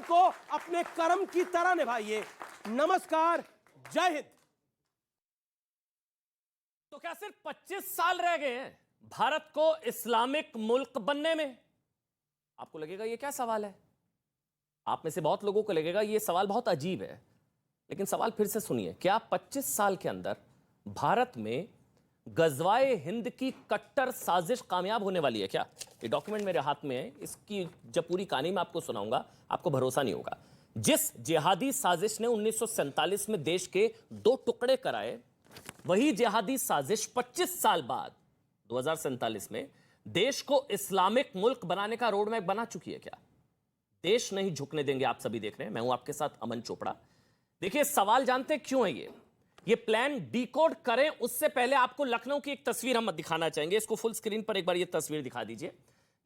को अपने कर्म की तरह निभाइए। नमस्कार, जय हिंद। तो क्या सिर्फ 25 साल रह गए हैं भारत को इस्लामिक मुल्क बनने में? आपको लगेगा ये क्या सवाल है? आप में से बहुत लोगों को लगेगा ये सवाल बहुत अजीब है, लेकिन सवाल फिर से सुनिए। क्या 25 साल के अंदर भारत में गजवाए हिंद की कट्टर साजिश कामयाब होने वाली है क्या? ये डॉक्यूमेंट मेरे हाथ में है, इसकी जब पूरी कहानी मैं आपको सुनाऊंगा आपको भरोसा नहीं होगा। जिस जिहादी साजिश ने 1947 में देश के 2 टुकड़े कराए, वही जिहादी साजिश 25 साल बाद 2047 में देश को इस्लामिक मुल्क बनाने का रोड मैप बना चुकी है क्या? देश नहीं झुकने देंगे, आप सभी देख रहे हैं। मैं हूं आपके साथ अमन चोपड़ा। देखिए, सवाल जानते हैं क्यों है ये प्लान डिकोड करें उससे पहले आपको लखनऊ की एक तस्वीर हम दिखाना चाहेंगे। इसको फुल स्क्रीन पर एक बार ये तस्वीर दिखा दीजिए,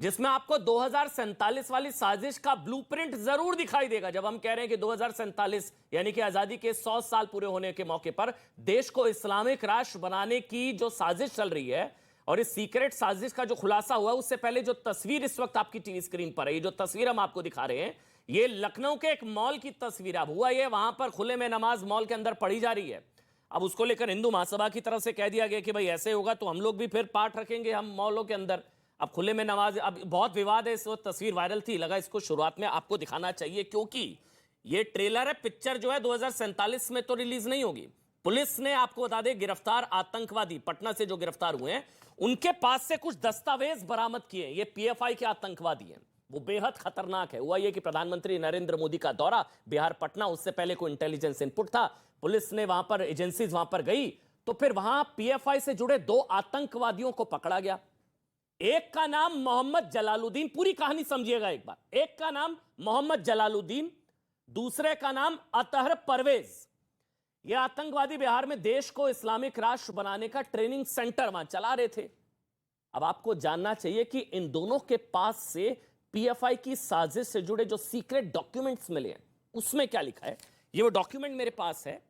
जिसमें आपको 2047 वाली साजिश का ब्लूप्रिंट जरूर दिखाई देगा। जब हम कह रहे हैं कि 2047 यानी कि आजादी के 100 साल पूरे होने के मौके पर देश को इस्लामिक राष्ट्र बनाने की जो साजिश चल रही है, और इस सीक्रेट साजिश का जो खुलासा हुआ, उससे पहले जो तस्वीर इस वक्त आपकी टीवी स्क्रीन पर है, ये जो तस्वीर हम आपको दिखा रहे हैं, ये लखनऊ के एक मॉल की तस्वीर है। अब हुआ ये, वहां पर खुले में नमाज मॉल के अंदर पढ़ी जा रही है। अब उसको लेकर हिंदू महासभा की तरफ से कह दिया गया कि भाई ऐसे होगा तो हम लोग भी फिर पाठ रखेंगे हम मॉलों के अंदर। अब खुले में नमाज, अब बहुत विवाद है। इस वक्त तस्वीर वायरल थी, लगा इसको शुरुआत में आपको दिखाना चाहिए, क्योंकि ये ट्रेलर है। पिक्चर जो है 2047 में तो रिलीज नहीं होगी। पुलिस ने, आपको बता दें, गिरफ्तार आतंकवादी पटना से जो गिरफ्तार हुए हैं, उनके पास से कुछ दस्तावेज बरामद किए। ये पीएफआई के आतंकवादी हैं, वो बेहद खतरनाक है। हुआ ये कि प्रधानमंत्री नरेंद्र मोदी का दौरा बिहार पटना, उससे पहले कोई इंटेलिजेंस इनपुट था, पुलिस ने वहां पर, एजेंसीज वहां पर गई, तो फिर वहां पीएफआई से जुड़े 2 आतंकवादियों को पकड़ा गया। एक का नाम मोहम्मद जलालुद्दीन, पूरी कहानी समझिएगा एक बार। एक का नाम मोहम्मद जलालुद्दीन, दूसरे का नाम अतहर परवेज। ये आतंकवादी बिहार में देश को इस्लामिक राष्ट्र बनाने का ट्रेनिंग सेंटर वहां चला रहे थे। अब आपको जानना चाहिए कि इन दोनों के पास से पीएफआई की साजिश से जुड़े जो सीक्रेट डॉक्यूमेंट्स मिले हैं, उसमें क्या लिखा है। ये वो डॉक्यूमेंट मेरे पास है,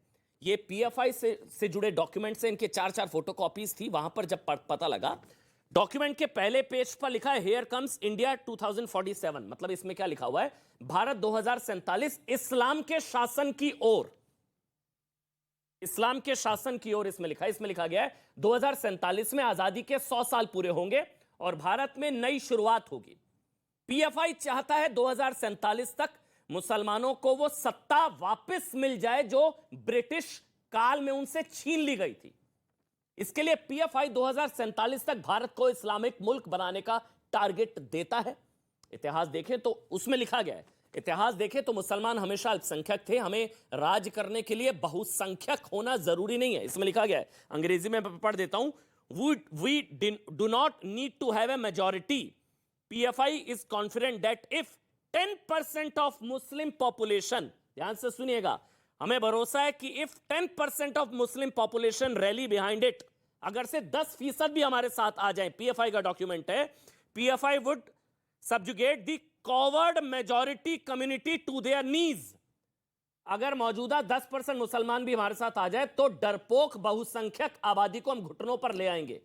ये पीएफआई से जुड़े डॉक्यूमेंट्स हैं। इनके 4-4 फोटोकॉपीज थी। वहां पर जब पता लगा, डॉक्यूमेंट के पहले पेज पर लिखा है हियर कम्स इंडिया 2047। मतलब इसमें क्या लिखा हुआ है, भारत 2047 इस्लाम के शासन की ओर, इस्लाम के शासन की ओर इसमें लिखा है। इसमें लिखा गया है 2047 में आजादी के 100 साल पूरे होंगे और भारत में नई शुरुआत होगी। पीएफआई चाहता है 2047 तक मुसलमानों को वो सत्ता वापस मिल जाए जो ब्रिटिश काल में उनसे छीन ली गई थी। इसके लिए पीएफआई 2047 तक भारत को इस्लामिक मुल्क बनाने का टारगेट देता है। इतिहास देखें तो उसमें लिखा गया है, इतिहास देखें तो मुसलमान हमेशा अल्पसंख्यक थे, हमें राज करने के लिए बहुसंख्यक होना जरूरी नहीं है। इसमें लिखा गया है, अंग्रेजी में पढ़ देता हूं, we do not need to have a majority. PFI is confident that if 10% of Muslim population, ध्यान से सुनिएगा, हमें भरोसा है कि if 10% of Muslim population rally behind it, अगर से 10% भी हमारे साथ आ जाए, पीएफआई का डॉक्यूमेंट है, PFI would subjugate the coward majority community to their knees. अगर मौजूदा 10% मुसलमान भी हमारे साथ आ जाए तो डरपोक बहुसंख्यक आबादी को हम घुटनों पर ले आएंगे।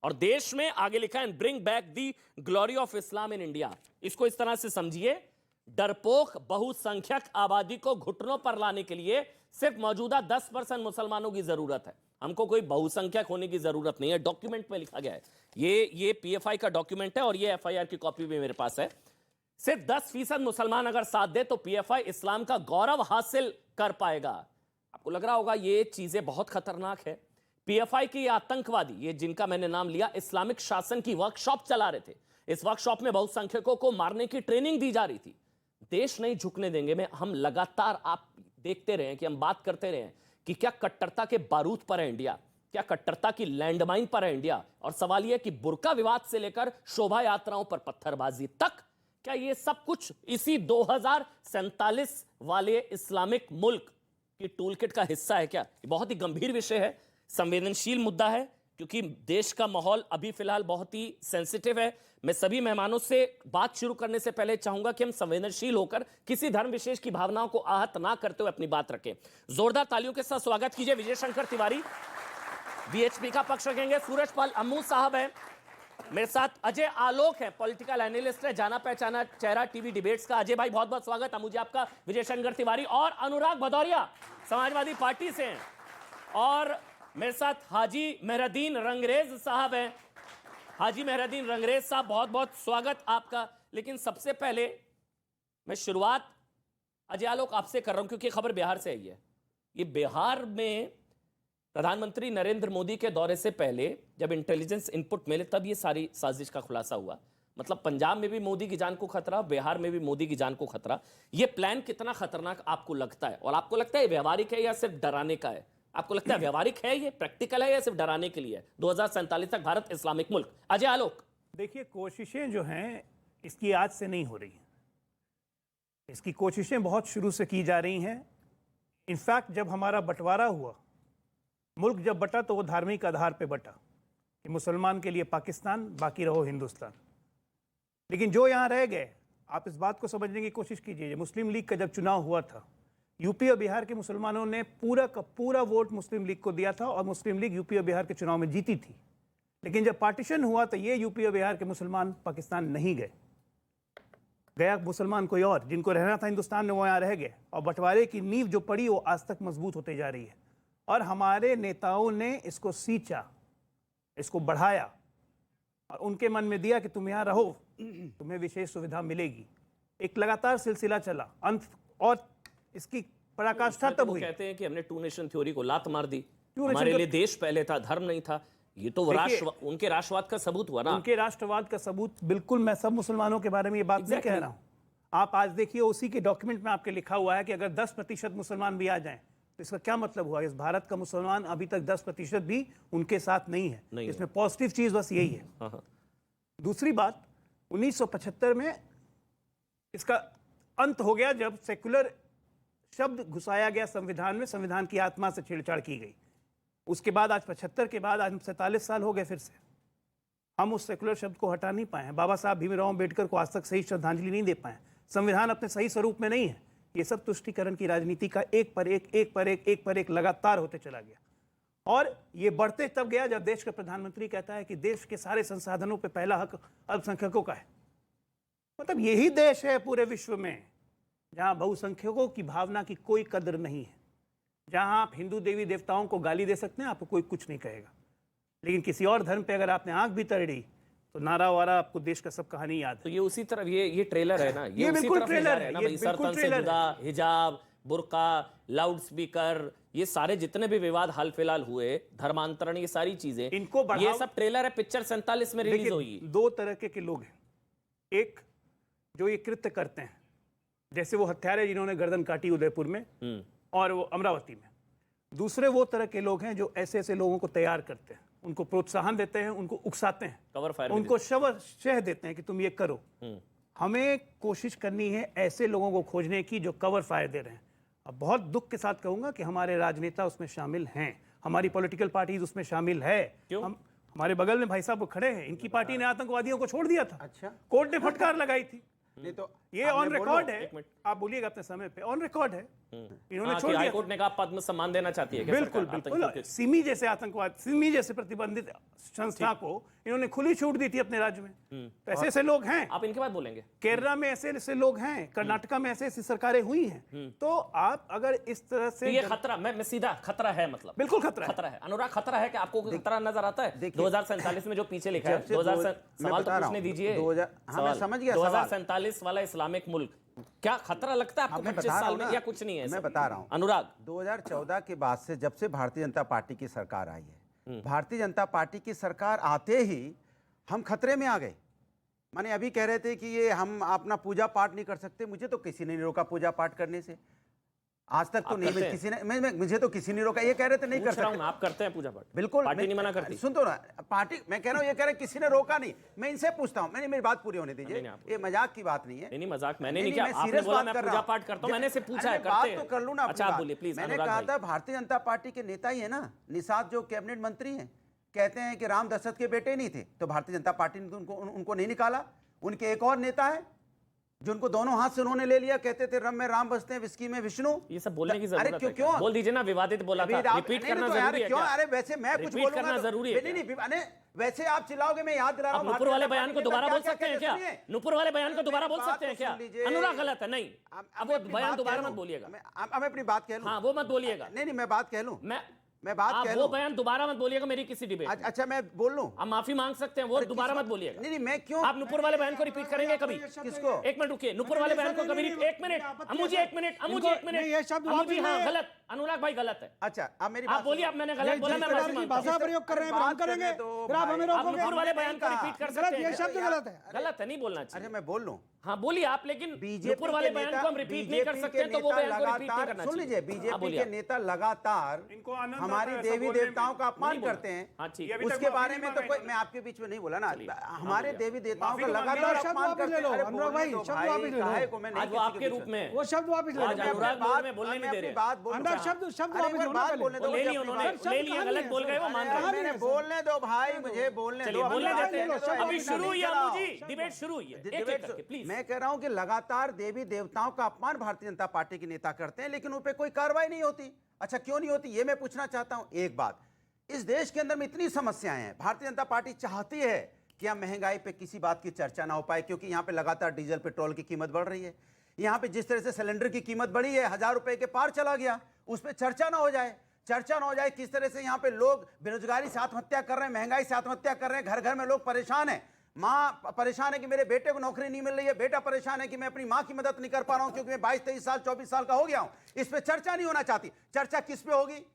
और देश में आगे लिखा है bring back the glory of Islam in India. इसको इस तरह से समझिए, डरपोक बहुसंख्यक आबादी को घुटनों पर लाने के लिए सिर्फ मौजूदा 10% मुसलमानों की जरूरत है, हमको कोई बहुसंख्यक होने की जरूरत नहीं है। डॉक्यूमेंट में लिखा गया है, ये पीएफआई का डॉक्यूमेंट है और ये एफआईआर की कॉपी भी मेरे पास है। सिर्फ 10% मुसलमान अगर साथ दे तो पीएफआई इस्लाम का गौरव हासिल कर पाएगा। आपको लग रहा होगा ये चीजें बहुत खतरनाक है। पीएफआई के ये आतंकवादी, ये जिनका मैंने नाम लिया, इस्लामिक शासन की वर्कशॉप चला रहे थे। इस वर्कशॉप में बहुसंख्यकों को मारने की ट्रेनिंग दी जा रही थी। देश नहीं झुकने देंगे में हम लगातार, आप देखते रहे कि हम बात करते रहे कि क्या कट्टरता के बारूद पर है इंडिया, क्या कट्टरता की लैंडमाइन पर है इंडिया। और सवाल यह कि बुर्का विवाद से लेकर शोभा यात्राओं पर पत्थरबाजी तक, क्या ये सब कुछ इसी 2047 वाले इस्लामिक मुल्क की टूलकिट का हिस्सा है क्या? ये बहुत ही गंभीर विषय है, संवेदनशील मुद्दा है, क्योंकि देश का माहौल अभी फिलहाल बहुत ही सेंसिटिव है। मैं सभी मेहमानों से बात शुरू करने से पहले चाहूंगा कि हम संवेदनशील होकर किसी धर्म विशेष की भावनाओं को आहत ना करते हुए अपनी बात रखें। जोरदार तालियों के साथ स्वागत कीजिए विजय शंकर तिवारी, बीएचपी का पक्ष रखेंगे। सूरज पाल अम्मू साहब हैं, मेरे साथ अजय आलोक है, पॉलिटिकल एनालिस्ट है, जाना पहचाना चेहरा टीवी डिबेट्स का। अजय भाई बहुत बहुत स्वागत है मुझे आपका। विजय शंकर तिवारी और अनुराग भदौरिया समाजवादी पार्टी से हैं। और मेरे साथ हाजी मेहरुद्दीन रंगरेज साहब हैं। हाजी मेहरुद्दीन रंगरेज साहब बहुत बहुत स्वागत आपका। लेकिन सबसे पहले मैं शुरुआत अजय आलोक आपसे कर रहा हूं क्योंकि खबर बिहार से आई है। ये बिहार में प्रधानमंत्री नरेंद्र मोदी के दौरे से पहले जब इंटेलिजेंस इनपुट मिले तब ये सारी साजिश का खुलासा हुआ। मतलब पंजाब में भी मोदी की जान को खतरा, बिहार में भी मोदी की जान को खतरा। ये प्लान कितना खतरनाक आपको लगता है और आपको लगता है व्यवहारिक है या सिर्फ डराने का है? आपको लगता है व्यवहारिक है, ये प्रैक्टिकल है या सिर्फ डराने के लिए है? 2047 तक भारत इस्लामिक मुल्क। अजय आलोक। देखिए, कोशिशें जो हैं इसकी आज से नहीं हो रही हैं। इसकी कोशिशें बहुत शुरू से की जा रही हैं। इनफैक्ट जब हमारा बंटवारा हुआ, मुल्क जब बटा तो वो धार्मिक आधार पे बटा कि मुसलमान के लिए पाकिस्तान, बाकी रहो हिंदुस्तान। लेकिन जो यहाँ रह गए, आप इस बात को समझने की कोशिश कीजिए। मुस्लिम लीग का जब चुनाव हुआ था, यूपी और बिहार के मुसलमानों ने पूरा का पूरा वोट मुस्लिम लीग को दिया था और मुस्लिम लीग यूपी और बिहार के चुनाव में जीती थी। लेकिन जब पार्टीशन हुआ तो ये यूपी और बिहार के मुसलमान पाकिस्तान नहीं गए, गया मुसलमान कोई और। जिनको रहना था हिंदुस्तान में वो यहाँ रह गए और बंटवारे की नींव जो पड़ी वो आज तक मजबूत होते जा रही है। और हमारे नेताओं ने इसको सींचा, इसको बढ़ाया और उनके मन में दिया कि तुम यहाँ रहो, तुम्हें विशेष सुविधा मिलेगी। एक लगातार सिलसिला चला, अंत और इसकी पराकाष्ठा तब हुई। कहते हैं कि हमने टू नेशन थ्योरी को लात मार दी, नेशन हमारे लिए देश पहले था, धर्म नहीं था। ये तो उनके राष्ट्रवाद का सबूत हुआ ना। उनके राष्ट्रवाद का सबूत, बिल्कुल। मैं सब मुसलमानों के बारे में ये बात नहीं कह रहा हूँ। आप आज देखिए, उसी के डॉक्यूमेंट में आपके लिखा हुआ है कि अगर 10% मुसलमान भी आ जाएं तो इसका क्या मतलब हुआ? इस भारत का मुसलमान अभी तक 10% भी उनके साथ नहीं है। इसमें पॉजिटिव चीज बस यही है। दूसरी बात, 1975 में इसका अंत हो गया जब सेक्युलर शब्द घुसाया गया संविधान में, संविधान की आत्मा से छेड़छाड़ की गई। उसके बाद आज 75 के बाद आज 47 साल हो गए, फिर से हम उस सेकुलर शब्द को हटा नहीं पाए हैं। बाबा साहब भीमराव अम्बेडकर को आज तक सही श्रद्धांजलि नहीं दे पाए। संविधान अपने सही स्वरूप में नहीं है। ये सब तुष्टीकरण की राजनीति का एक पर एक लगातार होते चला गया। और ये बढ़ते तब गया जब देश का प्रधानमंत्री कहता है कि देश के सारे संसाधनों पे पहला हक अल्पसंख्यकों का है। मतलब यही देश है पूरे विश्व में जहां बहुसंख्यकों की भावना की कोई कदर नहीं है, जहां आप हिंदू देवी देवताओं को गाली दे सकते हैं, आपको कोई कुछ नहीं कहेगा। लेकिन किसी और धर्म पे अगर आपने आंख भी तड़ी तो नारा वारा आपको देश का सब कहानी याद है। तो ये उसी तरफ ये ट्रेलर है ना, ये बिल्कुल ट्रेलर है ना भाई, बिल्कुल ट्रेलर है। हिजाब, बुर्का, लाउड स्पीकर, ये सारे जितने भी विवाद हाल फिलहाल हुए, धर्मांतरण, ये सारी चीजें, इनको ये सब ट्रेलर है। पिक्चर 47 में रिलीज हुई। दो तरह के लोग हैं। एक जो ये कृत्य करते हैं, जैसे वो हत्यारे जिन्होंने गर्दन काटी उदयपुर में और वो अमरावती में। दूसरे वो तरह के लोग हैं जो ऐसे ऐसे लोगों को तैयार करते हैं, उनको प्रोत्साहन देते हैं, उनको उकसाते हैं, कवर फायर उनको शह देते हैं कि तुम ये करो। हमें कोशिश करनी है ऐसे लोगों को खोजने की जो कवर फायर दे रहे हैं। अब बहुत दुख के साथ कहूंगा कि हमारे राजनेता उसमें शामिल हैं, हमारी पॉलिटिकल पार्टीज उसमें शामिल है। हमारे बगल में भाई साहब खड़े हैं, इनकी पार्टी ने आतंकवादियों को छोड़ दिया था। अच्छा, कोर्ट ने फटकार लगाई थी। नहीं तो ये ऑन रिकॉर्ड है, आप बोलिएगा अपने समय पे, ऑन रिकॉर्ड है। इन्होंने छोड़ दिया। कोर्ट ने कहा पद्म सम्मान देना चाहती है। बिल्कुल बिल्कुल। सिमी जैसे आतंकवाद, सिमी जैसे प्रतिबंधित संस्था को इन्होंने खुली छूट दी थी अपने राज्य में। तो ऐसे ऐसे लोग हैं। आप इनके बाद बोलेंगे। केरला में ऐसे ऐसे लोग हैं, कर्नाटका में ऐसे ऐसी सरकारें हुई हैं। तो आप अगर इस तरह से, ये खतरा, मैं सीधा खतरा है, मतलब बिल्कुल खतरा है। अनुराग, खतरा है कि आपको खतरा नजर आता है? 2047 में जो पीछे लिखा है, 2000 सवाल तो पूछने दीजिए। 2047 वाला इस्लामिक मुल्क, क्या खतरा लगता है आपको 25 साल में, या कुछ नहीं है? मैं बता रहा हूं। अनुराग, 2014 के बाद से जब से भारतीय जनता पार्टी की सरकार आई है, भारतीय जनता पार्टी की सरकार आते ही हम खतरे में आ गए। माने अभी कह रहे थे कि ये हम अपना पूजा पाठ नहीं कर सकते, मुझे तो किसी ने नहीं रोका पूजा पाठ करने से, आज तक तो नहीं। किसी ने मुझे तो किसी ने रोका। ये कह रहे थे नहीं कर सकते। आप करते हैं पूजा पाठ? बिल्कुल, पार्टी नहीं मना करती। सुन तो ना, पार्टी, मैं कह रहा हूँ, ये कह रहे किसी ने रोका नहीं। मैं इनसे पूछता हूँ, मेरी बात पूरी होने दीजिए। ये मजाक की बात नहीं है। नहीं, मजाक मैंने नहीं किया। आपने बोला मैं पूजा पाठ करता हूं, मैंने से पूछा है, करते हैं। बात तो कर लूं ना। अच्छा, आप बोलिए प्लीज। मैंने कहा था भारतीय जनता पार्टी के नेता ही है ना, निषाद जो कैबिनेट मंत्री हैं, कहते हैं कि राम दशरथ के बेटे नहीं थे, तो भारतीय जनता पार्टी ने उनको नहीं निकाला। उनके एक और नेता है जिनको दोनों हाथ से उन्होंने ले लिया, कहते थे रम में राम बसते हैं, विस्की में विष्णु। ये सब बोलने की अरे जरूरत क्यों है क्यों क्या? बोल दीजिए ना, विवादित बोला था, रिपीट करना जरूरी है क्यों? क्या? अरे वैसे मैं कुछ रिपीट बोलूंगा करना तो- जरूरी है नहीं नहीं, वैसे आप चिल्लाओगे, मैं याद दिला रहा आप हूं। नुपुर वाले बयान को भारतीय दोबारा जनता बोल पार्टी सकते हैं क्या क्या? कहती है? नुपुर वाले बयान को दोबारा बोल बात सकते हैं तो क्या? सुन लीजिए। अनुराग गलत है, नहीं। अब वो अपनी बयान बात दोबारा कह मत लूं। बोलिएगा। मैं अपनी बात कह लूं। हाँ, वो मत बोलिएगा। नहीं, मैं बात कह लूं। मैं बात आप कह वो लूं। बयान दोबारा मत बोलिएगा मेरी किसी डिबेट में। अच्छा, मैं बोल लूं। आप माफी मांग सकते हैं, वो दोबारा मत बोलिएगा। नहीं, मैं क्यों? आप नुपुर वाले बयान को रिपीट करेंगे कभी? किसको? एक मिनट रुकिए, नुपुर वाले बयान को कभी एक मिनट, अमू जी एक मिनट, अमू जी एक मिनट, ये शब्द अमू जी, वापस हाँ ले। गलत, अनुराग भाई गलत है। अच्छा, आप मेरी आप बात बोलिए, सुनो। अब मैंने गलत बोला, मैं माफी मांगता हूं। भाषा प्रयोग कर रहे हैं, हम करेंगे, फिर आप हमें आप रोकोगे। नुपुर वाले बयान को रिपीट कर सकते हैं ये क्या? शब्द गलत है। गलत है, नहीं बोलना अरे चाहिए। मैं बोल लूं। हाँ बोलिए आप, लेकिन बीजेपी नुपुर वाले के बयान नेता- को हम रिपीट नहीं कर बीजेपी सकते के हैं, तो वो नेता बयान को रिपीट नहीं लगातार- करना सुन चाहिए। लीजिए, हाँ, बीजेपी बोलिए के आप। नेता लगातार इनको आनंद आता हमारी है ऐसा देवी बोलने में। देवताओं का अपमान नहीं बोला। करते हैं। हाँ, ठीक ये है। अभी तक उसके माफी बारे नहीं में तो मांगा कोई, इन्होंने। मैं आपके बीच में नहीं बोला ना। चलिए, हमारे बोलिए। देवी देवताओं माफी का तो मांगी लगातार है। शब्द अपमान वापस करते ले लो, हैं। अरे अनुराग बोलने भाई, दो शब्द भाई, वापस ले लो। काहे को मैं नहीं आज वो किसी के आपके बीच रूप में वो शब्द वापस ले आज लो। अनुराग बोल में बोलने नहीं दे रहे। बात बोलूं अनुराग क्या? शब्द अरे वापस एक लो ना बात पहले। बोलने दो, वो ले मुझे लिया अपनी उन्होंने, बात- ले लिया, गलत बोल गए, वो मान रहे हैं। मैंने बोलने दो भाई, मुझे बोलने चलिए दो। बोलने अनुराग, देते हैं, बोलने दो, अभी एक शुरू हुई है मिनट अमू जी, चलाओ। डिबेट शुरू हुई है, एक एक डिबेट करके प्लीज। मैं कह रहा हूं कि लगातार देवी देवताओं का अपमान भारतीय जनता पार्टी के नेता करते हैं, लेकिन उन पे कोई कार्रवाई नहीं होती। अच्छा, क्यों नहीं होती, ये मैं पूछना चाहता हूं। एक बात, इस देश के अंदर में इतनी समस्याएं हैं, भारतीय जनता पार्टी चाहती है कि यहाँ महंगाई पे किसी बात की चर्चा ना हो पाए, क्योंकि यहाँ पे लगातार डीजल पेट्रोल की कीमत बढ़ रही है। यहाँ पे जिस तरह से सिलेंडर की कीमत बढ़ी है, 1000 रुपए के पार चला गया, उस पर चर्चा ना हो जाए। चर्चा ना हो जाए किस तरह से यहाँ पे लोग बेरोजगारी से आत्महत्या कर रहे हैं, महंगाई से आत्महत्या कर रहे हैं, घर घर में लोग परेशान हैं। माँ परेशान है कि मेरे बेटे को नौकरी नहीं मिल रही है, बेटा परेशान है कि मैं अपनी माँ की मदद नहीं कर पा रहा हूं क्योंकि मैं 22-23 साल 24 साल का हो गया हूं। इस पे चर्चा नहीं होना चाहती। चर्चा किस पे होगी?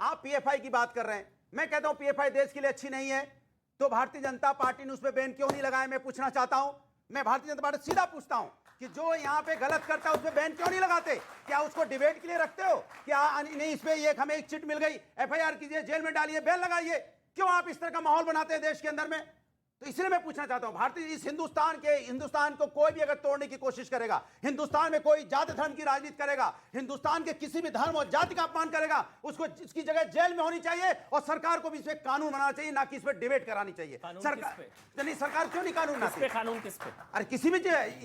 आप पीएफआई की बात कर रहे हैं, मैं कहता हूं पीएफआई देश के लिए अच्छी नहीं है, तो भारतीय जनता पार्टी ने उस पर बैन क्यों नहीं लगाया? मैं पूछना चाहता हूं। मैं भारतीय जनता पार्टी सीधा पूछता हूं कि जो यहाँ पे गलत करता है उस पर बैन क्यों नहीं लगाते? क्या उसको डिबेट के लिए रखते हो? क्या नहीं, इस पे ये हमें एक चिट मिल गई, एफआईआर कीजिए, जेल में डालिए, बैन लगाइए? क्यों आप इस तरह का माहौल बनाते हैं देश के अंदर में? तो इसलिए मैं पूछना चाहता हूं, भारतीय इस हिंदुस्तान को कोई भी अगर तोड़ने की कोशिश करेगा, हिंदुस्तान में कोई जाति धर्म की राजनीति करेगा, हिंदुस्तान के किसी भी धर्म और जाति का अपमान करेगा, उसको इसकी जगह जेल में होनी चाहिए और सरकार को भी इस पे कानून बनाना चाहिए, ना कि इस पे डिबेट करानी चाहिए। सरकार नहीं, सरकार क्यों नहीं कानून बनाती? कानून किस पे? अरे किसी भी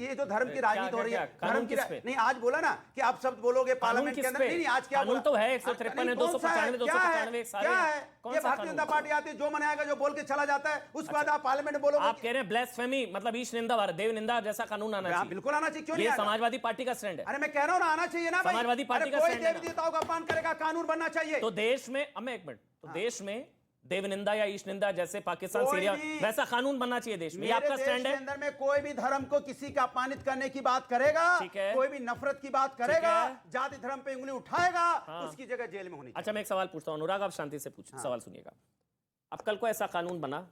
ये जो धर्म की राजनीति हो रही है, धर्म की नहीं, आज बोला ना कि आप शब्द बोलोगे पार्लियामेंट के अंदर, नहीं आज क्या कानून तो है 153 है, 295 295 सारे। क्या है? ये भारतीय जनता पार्टी आती है, जो मन आएगा जो बोल के चला जाता है, उसके बाद आप पार्लियामेंट में बोलोगे। आप कह रहे हैं ब्लास्फेमी, मतलब ईश निंदा, देव निंदा जैसा कानून आना चाहिए। बिल्कुल आना चाहिए, क्यों ये नहीं आएगा? समाजवादी पार्टी का स्टैंड है। अरे मैं कह रहा हूं ना, आना चाहिए ना भाई। समाजवादी पार्टी का कोई स्टैंड है देवी ना। देवताओं का अपमान करेगा, कानून बनना चाहिए। तो देश में, अब मैं एक मिनट, तो देश में देव निंदा या ईश निंदा जैसे पाकिस्तान कोई सीरिया, भी- वैसा कानून बनना चाहिए देश में, ये मेरे आपका देश स्टैंड के है? अंदर में कोई भी धर्म को किसी का अपमानित करने की बात करेगा, ठीक है। कोई भी नफरत की बात करेगा, है। जाति धर्म पे उंगली उठाएगा, उसकी जगह जेल में होनी चाहिए। अच्छा, मैं एक सवाल पूछता हूं, अनुराग आप शांति से पूछ, सवाल सुनिएगा। अब कल को ऐसा कानून बना,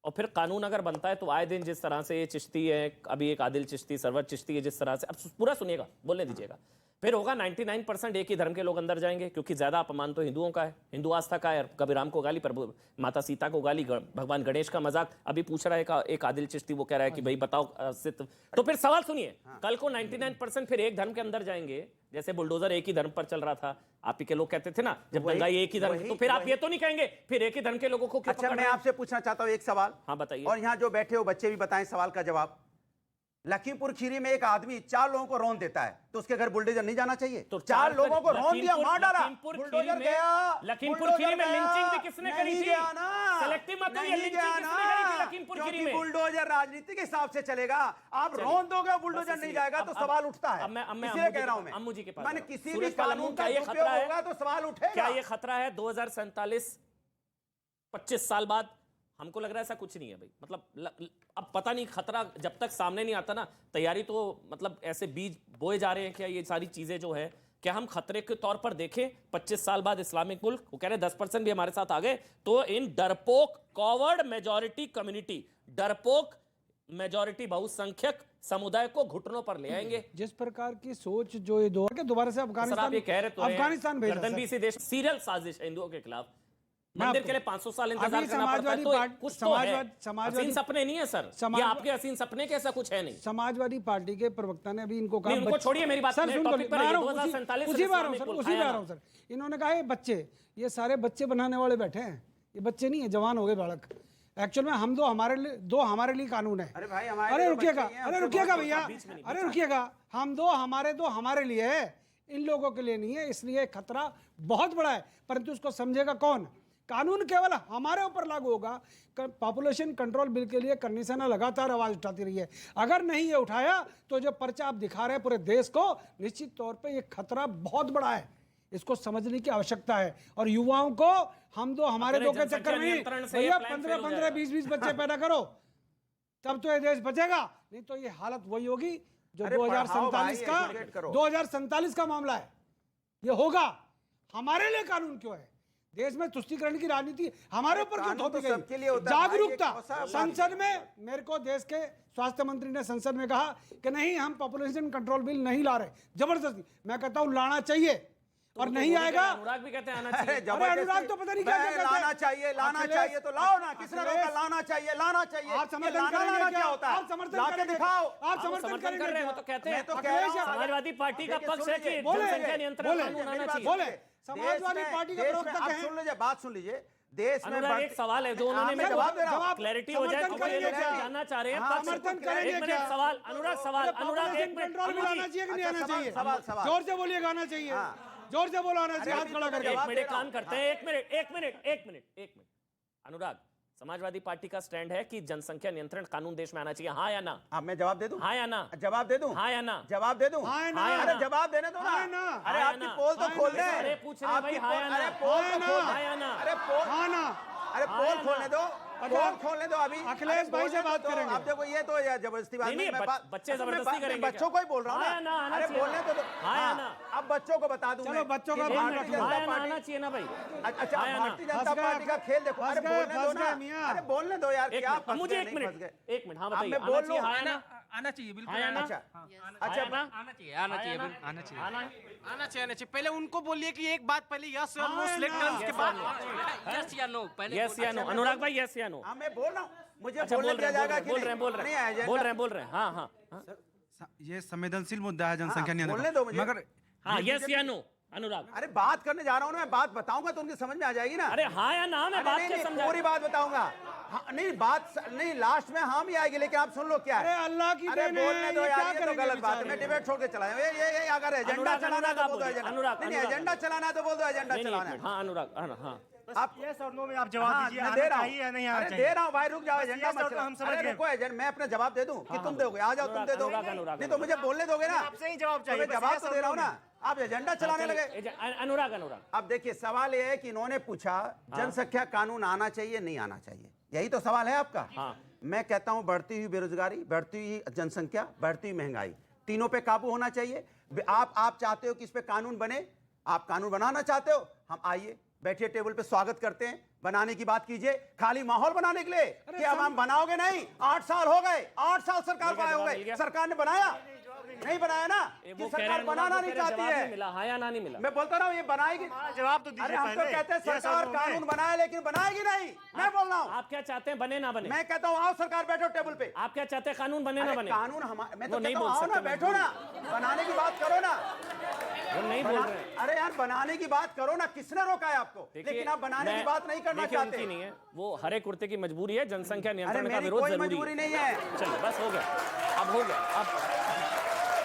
और फिर कानून अगर बनता है तो आए दिन जिस तरह से ये चिश्ती है, अभी एक आदिल चिश्ती, सरवर चिश्ती है, जिस तरह से, अब पूरा सुनिएगा, बोलने दीजिएगा, फिर होगा 99% एक ही धर्म के लोग अंदर जाएंगे, क्योंकि ज्यादा अपमान तो हिंदुओं का है, हिंदू आस्था का है। कभी राम को गाली, प्रभु माता सीता को गाली, भगवान गणेश का मजाक। अभी पूछ रहा है एक आदिल चिश्ती, वो कह रहा है कि भाई बताओ अस्तित्व। तो फिर सवाल सुनिए, कल को 99% फिर एक धर्म के अंदर जाएंगे, जैसे बुलडोजर एक ही धर्म पर चल रहा था, आप ही के लोग कहते थे ना जब दंगाई एक ही धर्म, तो फिर आप ये तो नहीं कहेंगे फिर एक ही धर्म के लोगों को क्यों अच्छा, पकड़ मैं रहे हैं? आपसे पूछना चाहता हूं एक सवाल। हाँ बताइए। और यहाँ जो बैठे हो बच्चे भी बताएं सवाल का जवाब। लखीमपुर खीरी में एक आदमी 4 लोगों को रौंद देता है, तो उसके घर बुलडोजर नहीं जाना चाहिए? तो 4 लोगों को रौंद दिया, मार डाला, लखीमपुर बुलडोजर गया, लखीमपुर खीरी में लिंचिंग भी किसने करी नहीं थी? गया ना, सेलेक्टिव मत करिए, नहीं लिंचिंग गया किसने ना, करी थी लखीमपुर खीरी क्योंकि में? बुलडोजर राजनीति के हिसाब से चलेगा। आप रौंद दोगे बुलडोजर नहीं जाएगा, तो सवाल उठता है। इसलिए कह रहा हूं मैं, अम्मू जी के पास मैंने किसी भी सूरज का कानून का ये उपयोग खतरा है, होगा तो सवाल उठेगा। क्या ये खतरा है 2047 25 साल बाद? हमको लग रहा है ऐसा कुछ नहीं है भाई, मतलब अब पता नहीं, खतरा जब तक सामने नहीं आता ना, तैयारी तो मतलब ऐसे बीज बोए जा रहे हैं। क्या ये सारी चीजें जो है, क्या हम खतरे के तौर पर देखें 25 साल बाद इस्लामिक मुल्क, वो कह रहे 10% भी हमारे साथ आ गए तो इन डरपोक कॉवर्ड मेजॉरिटी कम्युनिटी, डरपोक मेजॉरिटी बहुसंख्यक समुदाय को घुटनों पर ले आएंगे। जिस प्रकार की सोच जो ये दोबारा से सर आप ये कह रहे तो हैं, अफगानिस्तान भेजा गर्दन भी सर। इसी देश, सीरियल साजिश है हिंदुओं के खिलाफ। मैं मंदिर आपको- के लिए 500 साल इंतजार अभी करना पड़ता है, समाजवादी तो पार्टी- कुछ तो है। समाजवादी- हसीन सपने नहीं है सर, ये समाज- आपके हसीन सपने के ऐसा कुछ है नहीं। समाजवादी पार्टी के प्रवक्ता ने अभी इनको कहा, नहीं, उनको छोड़िए, मेरी बात सर मेरे सुन टॉपिक पर मैं रहिए, आ रहा हूं, 2047 उसी पे आ रहा हूं इस्लामिक सर, मुल्क उसी पे आ आया रहा हूं सर। इन्होंने कहा ये बच्चे, ये सारे बच्चे बनाने वाले बैठे हैं, ये बच्चे नहीं है, जवान हो गए बालक। एक्चुअल में हम दो हमारे लिए कानून है। अरे भाई हमारे अरे लिए रुकिएगा, बच्चे ही हैं, अरे हमसे रुकिएगा बहुत भैया, अरे रुकिएगा, हम दो हमारे लिए है, इन लोगों के लिए नहीं है। इसलिए खतरा बहुत बड़ा है, परंतु उसको समझेगा कौन? कानून केवल हमारे ऊपर लागू होगा। पॉपुलेशन कंट्रोल बिल के लिए करनी सेना लगातार आवाज उठाती रही है। अगर नहीं ये उठाया तो जो पर्चा आप दिखा रहे हैं पूरे देश को, निश्चित तौर पे ये खतरा बहुत बड़ा है। इसको समझने की आवश्यकता है। और युवाओं को हम दो हमारे दो के चक्कर में भैया 15-15, 20-20 बच्चे पैदा करो, तब तो ये देश बचेगा। नहीं तो ये हालत वही होगी जो 2047 का मामला है। ये होगा। हमारे लिए कानून क्यों है? देश में तुष्टीकरण की राजनीति हमारे ऊपर क्यों थोपी गई? जागरूकता संसद में, मेरे को देश के स्वास्थ्य मंत्री ने संसद में कहा कि नहीं हम पॉपुलेशन कंट्रोल बिल नहीं ला रहे, जबरदस्ती। मैं कहता हूं लाना चाहिए, और नहीं आएगा। अनुराग भी कहते हैं आना चाहिए। अरे अनुराग तो पता नहीं क्या कहते हैं। लाना चाहिए तो लाओ ना, किसने रोका? लाना चाहिए आप समर्थन करेंगे क्या? होता है? आप समर्थन लाके करेंगे? दिखाओ। आप समर्थन करेंगे कर रहे हैं, क्या? वो तो कहते हैं। मैं तो कह रहा हूं, समाजवादी पार्टी का देखिए, पक्ष सुन है कि लीजिए, जनसंख्या नियंत्रण बोले, कानून आना चाहिए। बोले, समाजवादी पार्टी का प्रवक्ता आप कहें। सुन लीजिए, बात सुन लीजिए। देश में अनुराग एक सवाल है जो उन्होंने मैं जवाब दे रहा हूं। क्लैरिटी हो जाए, समर्थन तो ये लोग करेंगे क्या? जानना चाह रहे हैं। हाँ, समर्थन करेंगे एक मिनट, क्या? सवाल अनुराग, सवाल अनुराग, एक मिनट। कंट्रोल में आना चाहिए कि नहीं आना चाहिए? सवाल। जोर से बोलिएगा, आना चाहिए। जोर से बोलो, आना चाहिए। हाथ खड़ा करके। एक मिनट काम करते हैं। एक मिनट। अनुराग, समाजवादी पार्टी का स्टैंड है कि जनसंख्या नियंत्रण कानून देश में आना चाहिए, हाँ या ना? अब मैं जवाब दे दूं? हाँ या ना? जवाब दे दूं? हाँ या ना? जवाब दे दूं? हाँ या ना? अरे जवाब देने दो हाँ या ना। ना? अरे हाँ या आपकी ना? पोल तो खोल दे। अरे पूछ रहे हैं भाई, हाँ या ना? अरे पोल तो खोल हाँ या ना? अरे पोल, हाँ ना? अरे पोल खोलने दो, पोल खोलने दो अभी। अखिलेश अरे भाई से बोलने बात दो। करेंगे। अब देखो ये तो जबरदस्ती बात नहीं, मैं बच्चे असल में जबरदस्ती मैं करेंगे बच्चों को ही बोल रहा हूँ हाँ या ना? ना। आना अरे चाहिए। बोलने तो दो। हाँ या ना? अब बच्चों को बता दूं चलो मैं बच्चों का कि बात भारतीय रखो। हाँ जनता या ना? पार्टी- आना चाहिए ना भाई? अच्छा, हाँ या ना? भारतीय जनता फंस गए, पार्टी का खेल देखो। फंस अरे गए, बोलने दो फंस गए ना। मियां। अरे बोलने दो यार, क्या फंस मुझे गए, एक नहीं फंस गए? मिनट, हाँ अब बताइए। मैं आना बोल चाहिए, लूं। हाँ या ना? आना चाहिए बिल्कुल हाँ या ना? अच्छा हाँ या ना? आना चाहिए आना चाहिए बिल्कुल, आना चाहिए आना आना चाहिए पहले उनको बोलिए कि एक बात पहले यस और नो सिलेक्ट करें उसके बाद यस या नो पहले यस या नो? अनुराग भाई यस या नो? हाँ मैं बोल रहा हूँ, मुझे अच्छा, बोलने दिया जाएगा कि बोल रहे हैं हाँ हाँ हाँ। ये संवेदनशील मुद्दा है जनसंख्या बोलने नियंत्रण दो मुझे। मगर हाँ यस या नो? अनुराग, अरे बात करने जा रहा हूँ ना, मैं बात बताऊंगा तो उनकी समझ में आ जाएगी ना। अरे हाँ या ना? मैं अरे बात नहीं, क्या नहीं, समझा? पूरी बात बताऊंगा। हाँ, नहीं बात नहीं, लास्ट में हाँ भी आएगी, लेकिन आप सुन लो क्या है। अरे अल्लाह की अरे देन है, बोलने दो ये यार, क्या ये तो करेंगे गलत बात है। बेचारे? मैं डिबेट छोड़ के चला जाऊं। ये अगर एजेंडा अनुराग, चलाना है तो अनुराग बोल दो आप एजेंडा। अनुराग, नहीं अनुराग, एजेंडा चलाना है तो बोल दो एजेंडा नहीं, नहीं, चलाना एक है। मिनट, हाँ अनुराग, हाँ आप यस और नो में आप जवाब हाँ, दीजिए, मैं आना दे रहा चाहिए या नहीं हूँ। आना अरे चाहिए? दे रहा हूँ भाई, रुक जाओ, बस एजेंडा yes मत और no हम चलाओ। समझ अरे गए। रुको एजेंडा, मैं अपना जवाब दे दूं कि तुम दोगे? आ जाओ, तुम दे दो। अनुराग, नहीं तो मुझे बोलने दोगे ना? आपसे ही जवाब तो चाहिए, मैं बस जवाब yes तो और दे रहा हूँ no ना। आप एजेंडा चलाने लगे। अनुराग, अनुराग, अब देखिए सवाल ये है कि इन्होंने पूछा जनसंख्या कानून आना चाहिए नहीं आना चाहिए, यही तो सवाल है आपका। हाँ। मैं कहता हूं बढ़ती हुई बेरोजगारी, बढ़ती हुई जनसंख्या, बढ़ती हुई महंगाई, तीनों पे काबू होना चाहिए। आप चाहते हो कि इस पे कानून बने, आप कानून बनाना चाहते हो, हम आइए बैठिए टेबल पे, स्वागत करते हैं, बनाने की बात कीजिए। खाली माहौल बनाने के लिए कि अब हम बनाओगे नहीं? 8 साल हो गए, 8 साल सरकार को आए हो गए, सरकार ने बनाया नहीं? बनाया ना कि सरकार बनाना नहीं चाहती है। मिला हाँ या ना? नहीं मिला। मैं बोलता रहा हूँ ये बनाएगी। जवाब तो दीजिए अरे हम तो पहले। कहते हैं Yes और सरकार no में। कानून बनाए लेकिन बनाएगी नहीं। मैं बोल रहा हूँ, आप क्या चाहते हैं, बने ना बने? मैं कहता हूँ आओ सरकार बैठो टेबल पे। आप क्या चाहते हैं, कानून बने ना अरे बने? कानून हमारे, मैं तो वो नहीं कहता हूँ बोल आओ ना, सकते, बैठो ना, बनाने की बात करो ना। वो नहीं बोल रहे हैं। अरे यार बनाने की बात करो ना, किसने रोका है आपको? देखिए, लेकिन आप बनाने की बात नहीं करना देखिए, चाहते। उनकी नहीं है, वो हरे कुर्ते की मजबूरी है, जनसंख्या अरे नियंत्रण का मेरी विरोध कोई जरूरी मजबूरी है। नहीं है। चलिए बस हो गया, अब हो गया। अब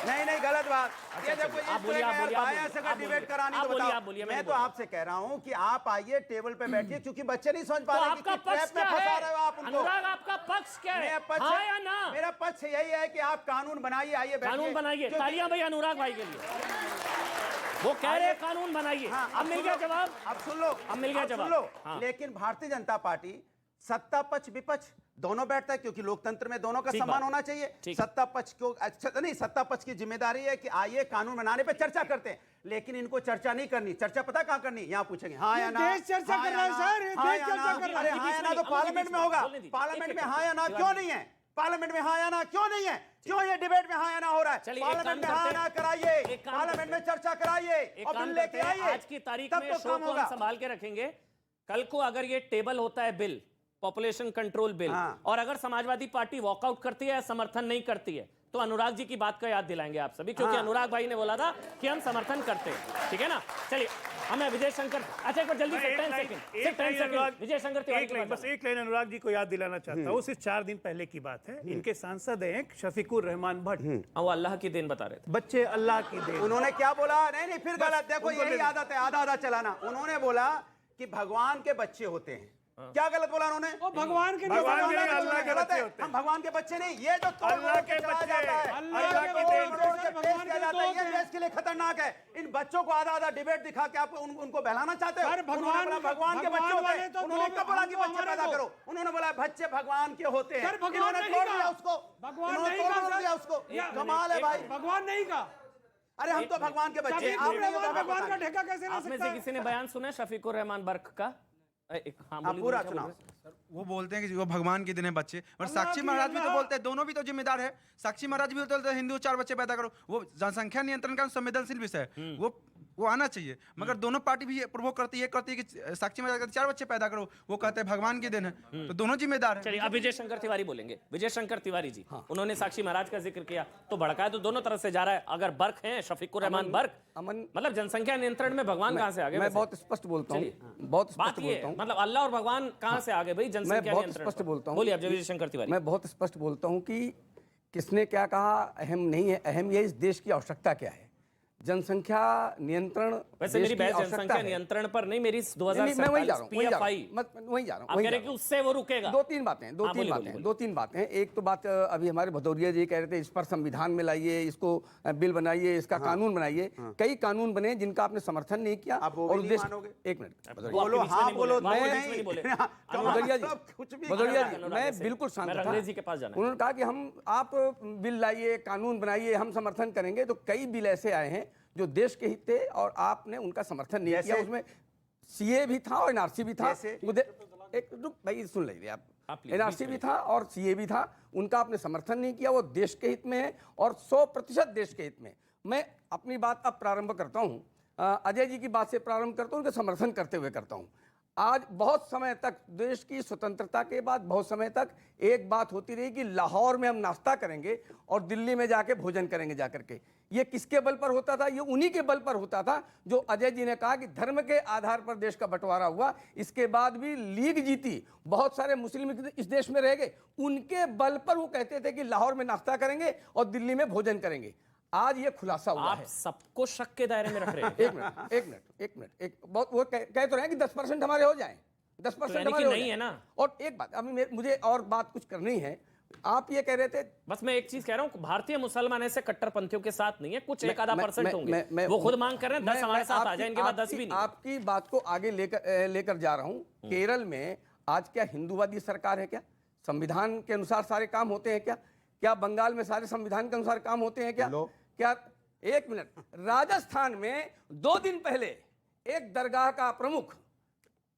नहीं गलत बात। ये देखो आप बोलिए, आप बोलिए, आप ऐसे बोलिए, डिबेट करानी आप तो बोलिए, बताओ। आप बोलिए, मैं मैं नहीं तो बोल रहा। आपसे कह रहा हूँ कि आप आइए टेबल पे बैठिए, क्योंकि बच्चे नहीं समझ पा तो रहे कि आपका किस पक्ष ट्रैप में क्या फंसा है? रहे हो आप उनको। अनुराग, आपका पक्ष क्या है? मेरा पक्ष हाँ या ना? मेरा पक्ष यही है कि आप कानून बनाइए, आइए बैठिए। कानून बनाइए। क्योंकि- तालियां भाई अनुराग भाई के लिए। वो कह रहे हैं कानून बनाइए। हाँ, अब मिल गया जवाब। अब सुन लो, अब मिल गया अब सुन जवाब। लो। हाँ। लेकिन भारतीय जनता पार्टी सत्ता पक्ष विपक्ष दोनों बैठता है, क्योंकि लोकतंत्र में दोनों का ठीक सम्मान बात। होना चाहिए। ठीक। सत्ता पक्ष को अच्छा नहीं, सत्ता पक्ष की जिम्मेदारी है कि आइए कानून बनाने पे चर्चा करते हैं, लेकिन इनको चर्चा नहीं करनी। चर्चा पता कहाँ करनी? यहाँ पूछेंगे हाँ या ना। देश चर्चा हाँ कर या रहा है ना, सर, हाँ देश या चर्चा ना। कर रहा है। अरे हाँ या ना तो पार्लियामेंट में होगा। बोलने दीजिए। पार्लियामेंट में एक- हाँ या ना एक- क्यों नहीं है? पार्लियामेंट में हाँ या ना क्यों नहीं है? क्यों ये डिबेट में हाँ या ना हो रहा है? चलिए, एक पार्लियामेंट में काम हाँ करते ना हैं। कराइए, एक काम पार्लियामेंट करते में चर्चा कराइए एक और काम बिल करते लेके हैं, आइए। आज की तारीख तब में तो शो काम को होगा। हम संभाल के रखेंगे। कल को अगर ये टेबल होता है बिल, पॉपुलेशन कंट्रोल बिल, हाँ। और अगर समाजवादी पार्टी वॉकआउट करती है या समर्थन नहीं करती है, तो अनुराग जी की बात का याद दिलाएंगे आप सभी, क्योंकि हाँ। अनुराग भाई ने बोला था कि हम समर्थन करते हैं। ठीक है ना? चलिए हमें विजय शंकर, अच्छा एक बार जल्दी से 10 सेकंड, सिर्फ 10 सेकंड विजय शंकर तिवारी की बात बस एक लाइन अनुराग जी को याद दिलाना चाहता हूँ। सिर्फ 4 दिन पहले की बात है। इनके सांसद हैं शफीकुर रहमान भट्ट, वो अल्लाह की देन बता रहे थे। बच्चे अल्लाह की देन। उन्होंने क्या बोला? नहीं फिर गलत। देखो यही आदत है आधा आधा चलाना। उन्होंने बोला कि भगवान के बच्चे होते हैं। क्या गलत बोला उन्होंने? वो भगवान के भगवान के नहीं, अल्लाह के गलत बच्चे है। होते हैं। हम भगवान के बच्चे नहीं, ये जो अल्लाह के बच्चे, अल्लाह की देन। भगवान के ये दोस्त हैं। देश के लिए खतरनाक है। इन बच्चों को आधा आधा डिबेट दिखा के आप उनको बहलाना चाहते हो। सर, भगवान उन्होंने बोला भगवान के बच्चे होते हैं। तो उन्होंने दो- कब बोला कि हम तो बच्चे पैदा हमारे करो? उन्होंने बोला बच्चे भगवान के होते हैं। सर, भगवान इन्होंने नहीं तोड़ कहा। दिया उसको। भगवान इन्होंने नहीं कहा तोड़ सर। दिया उसको। या- कमाल है भाई। भगवान नहीं का अरे हम तो भगवान के बच्चे शफीक हैं। आप नहीं हो तो हमें भगवान पता का नहीं। ठेका कैसे ले आप में सकता से है? किसी ने बयान सुना है शफीकुर रहमान बर्क का? हाँ आप बोलिए, पूरा बोलिए, क्या चुनाव। बोल रहे हैं? वो बोलते हैं कि वो भगवान के दिन है बच्चे, और अल्लाह साक्षी की महाराज भी तो अल्लाह। बोलते हैं, दोनों भी तो जिम्मेदार है। साक्षी महाराज भी तो बोलते हैं हिंदू 4 बच्चे पैदा करो। वो जनसंख्या नियंत्रण का संवेदनशील विषय है, वो आना चाहिए। मगर दोनों पार्टी भी प्रवोक करती है कि साक्षी महाराज कहते 4 बच्चे पैदा करो, वो कहते हैं भगवान के दिन है। तो दोनों जिम्मेदार है। चलिए अब विजय शंकर तिवारी बोलेंगे। विजय शंकर तिवारी जी, उन्होंने साक्षी महाराज का जिक्र किया तो भड़काया तो दोनों तरफ से जा रहा है। अगर बर्क हैं शफीकुर रहमान बर्क, मतलब जनसंख्या नियंत्रण में भगवान कहां से आ गए? मैं वैसे? बहुत स्पष्ट बोलता हूँ, चलिए। बहुत बात स्पष्ट ये बोलता हूँ। मतलब अल्लाह और भगवान कहां से आ गए भाई मैं जनसंख्या बहुत नियंत्रण स्पष्ट पर? बोलता हूँ। बोलिए अब विजय शंकर तिवारी। मैं बहुत स्पष्ट बोलता हूँ कि किसने क्या कहा अहम नहीं है, अहम ये इस देश की आवश्यकता क्या है। जनसंख्या नियंत्रण वैसे देश मेरी की बहस आवश्यकता जनसंख्या है। नियंत्रण पर नहीं, मेरी नहीं, मैं वही जा रहा हूँ, वही जा रहा PFI हूँ, वही जा रहा हूँ, आप वही कह जा रहे रहा कि हूँ। उससे वो रुकेगा? दो तीन बातें हैं, बोलिए। दो तीन बातें हैं। एक तो बात अभी हमारे भदौरिया जी कह रहे थे इस पर संविधान में लाइए, इसको बिल बनाइए, इसका कानून बनाइए। कई कानून बने जिनका आपने समर्थन नहीं किया। आप वो भी नहीं मानोगे? एक मिनट बोलो हाँ बोलो मैं नहीं। भदौरिया जी, कुछ भी भदौरिया अनुराग जी, मैं से। बिल्कुल शांत मैं था। अंग्रेजी के पास जाना है। उन्होंने कहा कि आप बिल लाइए, कानून बनाइए, हम समर्थन करेंगे। तो कई बिल ऐसे आए हैं जो देश के हित थे और आपने उनका समर्थन नहीं किया। उसमें सीए भी था और एनआरसी भी था। एक रुक भाई, सुन लीजिए आप। please, एनआरसी भी था और सीए भी था, उनका आपने समर्थन नहीं किया। वो देश के हित में है और 100% देश के हित में। मैं अपनी बात अब प्रारंभ करता हूँ, अजय जी की बात से प्रारंभ करता हूँ, उनका समर्थन करते हुए करता हूँ। आज बहुत समय तक, देश की स्वतंत्रता के बाद बहुत समय तक एक बात होती रही कि लाहौर में हम नाश्ता करेंगे और दिल्ली में जाके भोजन करेंगे जाकर के। ये किसके बल पर होता था? ये उन्हीं के बल पर होता था जो अजय जी ने कहा कि धर्म के आधार पर देश का बंटवारा हुआ। इसके बाद भी लीग जीती, बहुत सारे मुस्लिम इस देश में रह गए, उनके बल पर वो कहते थे कि लाहौर में नाश्ता करेंगे और दिल्ली में भोजन करेंगे। आज ये खुलासा हुआ आप है। सबको शक के दायरे में रख रहे हैं। एक मिनट, बहुत वो कह तो रहे हैं कि 10% हमारे हो जाएं, 10% यानी कि हमारे हो नहीं जाएं। है ना। और एक बात, अभी मुझे और बात कुछ करनी है। आप ये कह रहे थे, बस मैं एक चीज कह रहा हूं, भारतीय मुसलमान ऐसे कट्टरपंथियों के साथ नहीं है, कुछ एक आधा मैं- परसेंट मैं- होंगे। मैं- वो खुद मांग कर रहे हैं 10 हमारे साथ आ आपकी- जाए, इनके बाद 10 भी नहीं। आपकी बात को आगे लेकर जा रहा हूं। केरल में आज क्या हिंदूवादी सरकार है? क्या संविधान के अनुसार सारे काम होते हैं? क्या बंगाल में सारे संविधान के अनुसार काम होते हैं? क्या एक मिनट, राजस्थान में 2 दिन पहले एक दरगाह का प्रमुख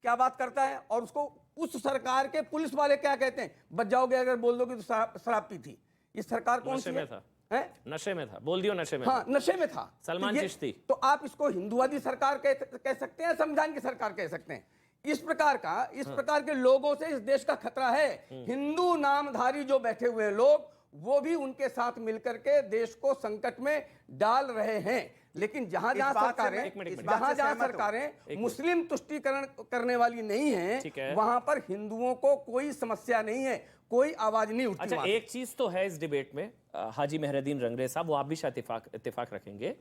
क्या बात करता है और उसको उस सरकार के पुलिस वाले क्या कहते हैं? बच जाओगे अगर बोल दोगे तो शराब पी थी। ये सरकार कौन सी नशे है? में था। हैं? नशे में था, बोल दियो नशे में हाँ, था। नशे में था। सलमान तो चिश्ती। तो आप इसको हिंदूवादी सरकार कह सकते हैं, संविधान की सरकार कह सकते हैं। इस प्रकार के लोगों से इस देश का खतरा है। हिंदू नामधारी जो बैठे हुए लोग, वो भी उनके साथ मिलकर के देश को संकट में डाल रहे हैं। लेकिन जहां इस बात से एक मिनट। जहां सहमत हूं। सरकारें मुस्लिम तुष्टीकरण करने वाली नहीं ठीक है, है। वहां पर हिंदुओं को कोई समस्या नहीं है, कोई आवाज नहीं उठती। अच्छा, वहां से। एक चीज तो है इस डिबेट में, हाजी मेहरदीन रंगरे साहब, वो आप भी शायद इत्तेफाक रखेंगे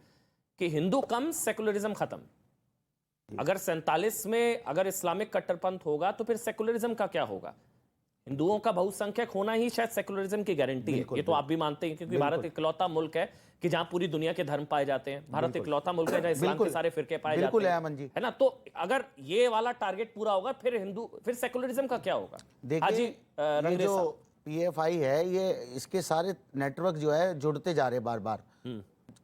कि हिंदू कम, सेकुलरिज्म खत्म। अगर 47 में अगर इस्लामिक कट्टरपंथ होगा तो फिर सेकुलरिज्म का क्या होगा? हिंदुओं का बहुसंख्यक होना ही शायद सेकुलरिज्म की गारंटी है। ये तो आप भी मानते हैं, क्योंकि भारत इकलौता मुल्क है कि जहां पूरी दुनिया के धर्म पाए जाते हैं। भारत इकलौता मुल्क है जहां इस्लाम के सारे फिरके पाए जाते हैं, अमन जी। है ना? तो अगर ये वाला टारगेट पूरा होगा फिर सेकुलरिज्म का क्या होगा? देखिए, ये जो पीएफआई है, ये इसके सारे नेटवर्क जो है जुड़ते जा रहे बार बार।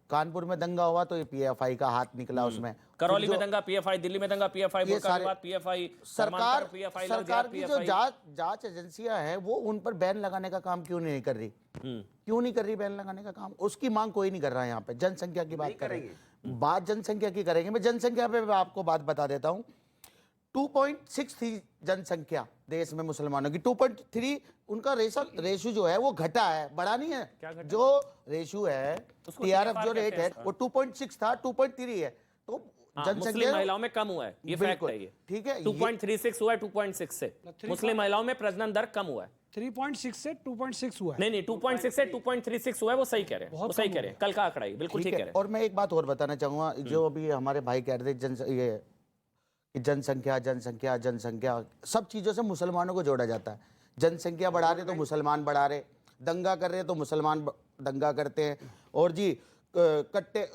कानपुर में दंगा हुआ तो ये पीएफआई का हाथ निकला उसमें। करौली में दंगा पीएफआई, दिल्ली में दंगा पीएफआई, ये सारे पीएफआई, सरकार पीएफआई, सरकार की जो जांच एजेंसियां हैं वो उन पर बैन लगाने का काम क्यों नहीं कर रही? क्यों नहीं कर रही बैन लगाने का काम? उसकी मांग कोई नहीं कर रहा है। यहाँ पे जनसंख्या की बात करेंगे, बात जनसंख्या की करेंगे। मैं जनसंख्या पे आपको बात बता देता हूँ। 2.6 थी जनसंख्या देश में मुसलमानों की, 2.3 उनका रेशो जो है वो घटा है, बढ़ा नहीं है। जो रेशो है, टीआरएफ जो रेट है वो 2.6 था, 2.3 है। तो मुस्लिम महिलाओं में कम हुआ है, ये फैक्ट है। ये ठीक है, 2.36 हुआ है 2.6 से। मुस्लिम महिलाओं में प्रजनन दर कम हुआ है। 3.6 से 2.6 हुआ है। नहीं 2.6 से 2.36 हुआ है, वो सही कह रहे हैं, वो सही कह रहे हैं, कल का आंकड़ा है, बिल्कुल ठीक कह रहे हैं। और मैं एक बात और बताना चाहूंगा, जो अभी हमारे भाई कह रहे थे जनसंख्या जनसंख्या जनसंख्या, सब चीजों से मुसलमानों को जोड़ा जाता है। जनसंख्या बढ़ा रहे तो मुसलमान बढ़ा रहे, दंगा कर रहे तो मुसलमान दंगा करते हैं, और जी कट्टे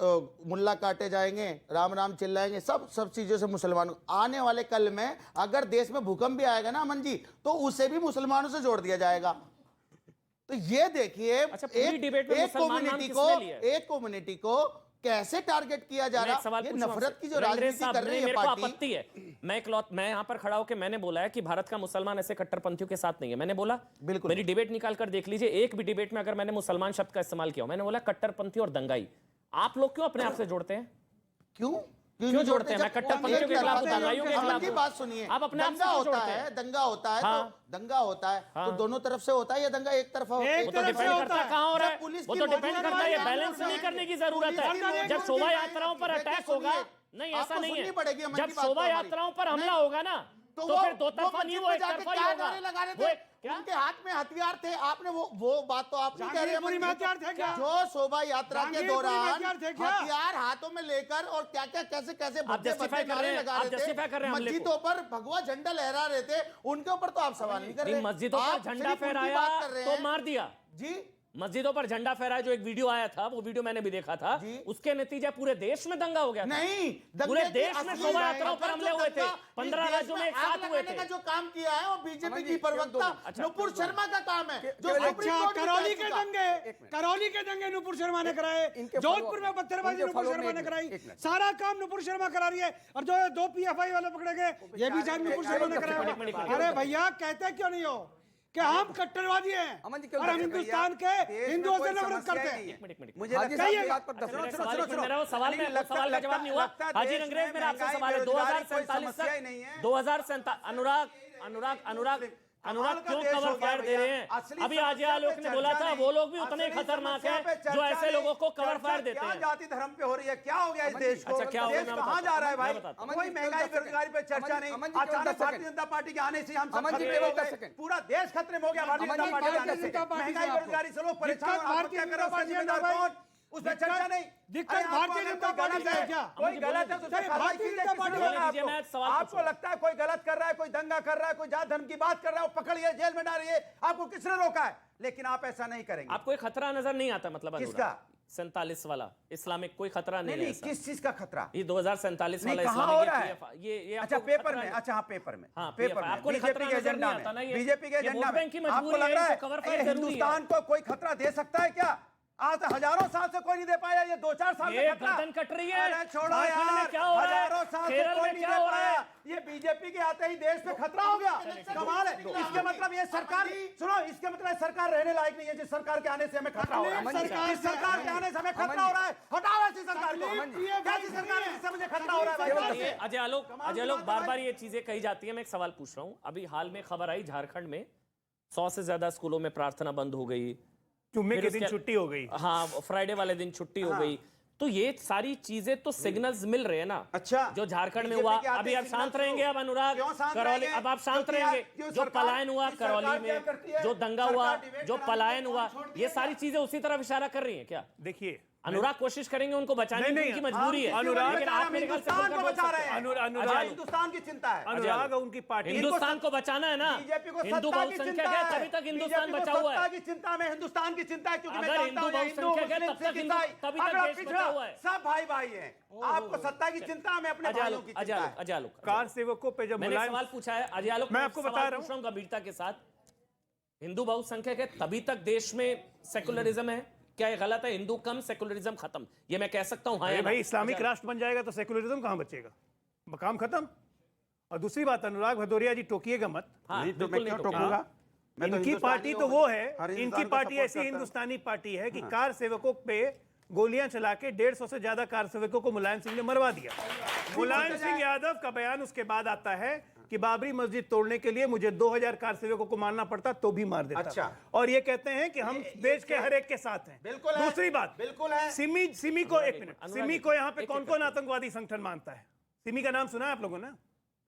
मुल्ला काटे जाएंगे, राम राम चिल्लाएंगे, सब चीजों से मुसलमान। आने वाले कल में अगर देश में भूकंप भी आएगा ना अमन जी, तो उसे भी मुसलमानों से जोड़ दिया जाएगा। तो ये देखिए, अच्छा, पूरी डिबेट में मुसलमान नाम किसने लिया? एक कम्युनिटी को कैसे टारगेट किया जा रहा है, ये नफरत की जो राजनीति कर रही है पार्टी। आपत्ति है, मैं यहां पर खड़ा होकर मैंने बोला है कि भारत का मुसलमान ऐसे कट्टरपंथियों के साथ नहीं है, मैंने बोला। बिल्कुल, मेरी डिबेट निकाल कर देख लीजिए, एक भी डिबेट में अगर मैंने मुसलमान शब्द का इस्तेमाल किया, मैंने बोला कट्टरपंथी और दंगाई। आप लोग क्यों अपने आप से जोड़ते हैं? क्यों जोड़ते हैं? मैं कट्टरपंथियों के खिलाफ, दंगाइयों के खिलाफ की बात सुनिए। आप अपने आप से दंगा क्यों होता जोड़ते है, हैं? दंगा होता है, तो दंगा होता है तो दोनों तरफ से होता है, या दंगा एक तरफा होता है? वो तो डिपेंड करता है कहां हो रहा है, पुलिस वो की तो डिपेंड मौजूदगी करता है, ये में बैलेंस नहीं करने की जरूरत है। जब शोभा यात्राओं पर अटैक होगा, नहीं ऐसा नहीं है, जब शोभा यात्राओं पर हमला होगा ना, तो फिर दो तरफा नहीं, वो एक तरफा ही होगा। उनके हाथ में हथियार थे, आपने वो बात तो आप नहीं कह रहे हैं। जहांगीरपुरी में हथियार थे क्या? जो शोभा यात्रा के दौरान हथियार थे क्या? हथियार हाथों में लेकर और क्या क्या कैसे कैसे भद्दे justify कर नारे रहे हैं, लगा आप रहे justify कर थे, रहे हैं हमले को। मस्जिदों पर भगवा झंडा लहरा रहे थे, उनके ऊपर तो आप सवाल नहीं कर रहे। मस्जिदों आप पर झंडा सिर्फ उनकी फहराया बात कर रहे तो हैं। मार दिया जी, मस्जिदों पर झंडा फहराया, जो एक वीडियो आया था, वो वीडियो मैंने भी देखा था, उसके नतीजे पूरे देश में दंगा हो गया था। नहीं, पूरे देश में शोभा यात्राओं पर हमले हुए थे, 15 राज्यों में एक साथ हुए थे। का जो काम किया है वो बीजेपी की प्रवक्ता नुपुर शर्मा का काम है, जो अच्छा, करौली के दंगे नुपुर शर्मा ने कराए, जोधपुर में पत्थरबाजी नुपुर शर्मा ने कराई, सारा काम नुपुर शर्मा करा रही है। और जो 2 PFI वाले पकड़े गए, ये भी शायद नुपुर शर्मा ने कराया। अरे भैया, कहते क्यों नहीं हो कि हम कट्टरवादी हैं और हम हिंदुस्तान के हिंदुओं से नफरत करते हैं? मुझे सवाल का जवाब नहीं हुआ। हाजी अंग्रेज, मेरा आपसे सवाल है, 2047 तक अनुराग क्यों कवर फायर दे रहे हैं? अभी आज आलोक ने बोला था, वो लोग भी उतने खतरनाक हैं जो ऐसे लोगों को कवर फायर देते हैं। जाति धर्म पे हो रही है, क्या हो गया इस देश को? अच्छा, क्या हो गया? देश कहां जा रहा है भाई? कोई महंगाई बेरोजगारी पे चर्चा नहीं। अचानक भारतीय जनता पार्टी के आने से हम सब खतरे हो गए, पूरा देश खतरे में हो गया भारतीय जनता पार्टी के आने से। महंगाई बेरोजगारी से लोग परेशान, भारतीय जनता पार्टी उसमें चर्चा नहीं। दिक्कत भारतीय जनता पार्टी से है क्या? कोई गलत है तो भारतीय जनता पार्टी, आपको लगता है कोई गलत कर रहा है, कोई दंगा कर रहा है, कोई जात धर्म की बात कर रहा है, वो पकड़िए, जेल में डालिए, आपको किसने रोका है? लेकिन आप ऐसा नहीं करेंगे। आपको एक खतरा नजर नहीं आता? मतलब किसका? 47 वाला इस्लामिक कोई खतरा नहीं है? किस चीज का खतरा? ये 2047 वाला कहां हो रहा है? ये अच्छा, पेपर में, अच्छा हाँ, पेपर में, पेपर में, आपको बीजेपी के एजेंडा में, बीजेपी के एजेंडा में आपको लग रहा है हिंदुस्तान को कोई खतरा दे सकता है क्या? आज हजारों साल से कोई नहीं दे पाया, ये 2-4 साल से गर्दन कट रही है। अरे छोड़ो यार, क्या हो रहा है? हजारों साल से कोई नहीं दे पाया, ये बीजेपी के आते ही देश पे खतरा हो गया। कमाल है। इसके मतलब ये सरकार, सुनो, इसके मतलब सरकार रहने लायक नहीं है, जिस सरकार के आने से हमें खतरा हो रहा है। इस सरकार के आने से हमें खतरा हो रहा है, हटाओ ऐसी सरकार को। कैसी सरकार है जिससे मुझे खतरा हो रहा है? अजय आलोक, बार-बार ये चीजें कही जाती है, मैं एक सवाल पूछ रहा हूँ। अभी हाल में खबर आई, झारखंड में 100 से ज्यादा स्कूलों में प्रार्थना बंद हो गई, जुम्मे के दिन छुट्टी हो गई, हाँ, फ्राइडे वाले दिन छुट्टी हो गई। तो ये सारी चीजें तो सिग्नल्स मिल रहे हैं ना। अच्छा, जो झारखंड में हुआ, अभी आप शांत रहेंगे? अब अनुराग करौली, अब आप शांत रहेंगे? जो पलायन हुआ करौली में, जो दंगा हुआ, जो पलायन हुआ, ये सारी चीजें उसी तरफ इशारा कर रही हैं क्या? देखिए, अनुराग कोशिश करेंगे उनको बचाने की, उनकी मजबूरी है। लेकिन आप मेरे ख्याल से बचा रहे हैं। अनुराग हिंदुस्तान की चिंता है, अनुराग उनकी पार्टी, हिंदुस्तान को बचाना है ना। बीजेपी को हिंदू बहुसंख्यक है, तभी तक हिंदुस्तान बचा हुआ है। की चिंता में हिंदुस्तान की चिंता है, क्योंकि अगर हिंदू बहुसंख्यक है तब तक तभी तक देश बचा हुआ है। सब भाई भाई हैं, आपको सत्ता की चिंता, हमें अपने भाइयों की चिंता है। अजय आलोक, कार सेवकों पे जब मैंने सवाल पूछा है, अजय आलोक, मैं आपको बता रहा हूं गंभीरता के साथ, हिंदू बहुसंख्यक है तभी तक देश में सेकुलरिज्म है, क्या ये गलत है? हिंदू कम, सेकुलरिज्म खत्म, ये मैं कह सकता हूं? हाँ भाई, इस्लामिक राष्ट्र बन जाएगा तो सेकुलरिज्म कहां बचेगा? मकाम खत्म। और दूसरी बात, अनुराग भदौरिया जी, टोकिएगा मत। नहीं तो मैं क्यों टोकूंगा? इनकी पार्टी तो वो है, इनकी पार्टी ऐसी हिंदुस्तानी पार्टी है कि कार सेवकों पे गोलियां चला के 150 से ज्यादा कार सेवकों को मुलायम सिंह ने मरवा दिया। मुलायम सिंह यादव का बयान उसके बाद आता है कि बाबरी मस्जिद तोड़ने के लिए मुझे 2000 कार सेवकों को मारना पड़ता तो भी मार देता। अच्छा। और ये कहते हैं कि हम देश के हर एक के साथ हैं। बिल्कुल है। दूसरी बात, बिल्कुल है। सिमी को, एक मिनट, सिमी को यहाँ पे कौन कौन आतंकवादी संगठन मानता है? सिमी का नाम सुना है आप लोगों ने?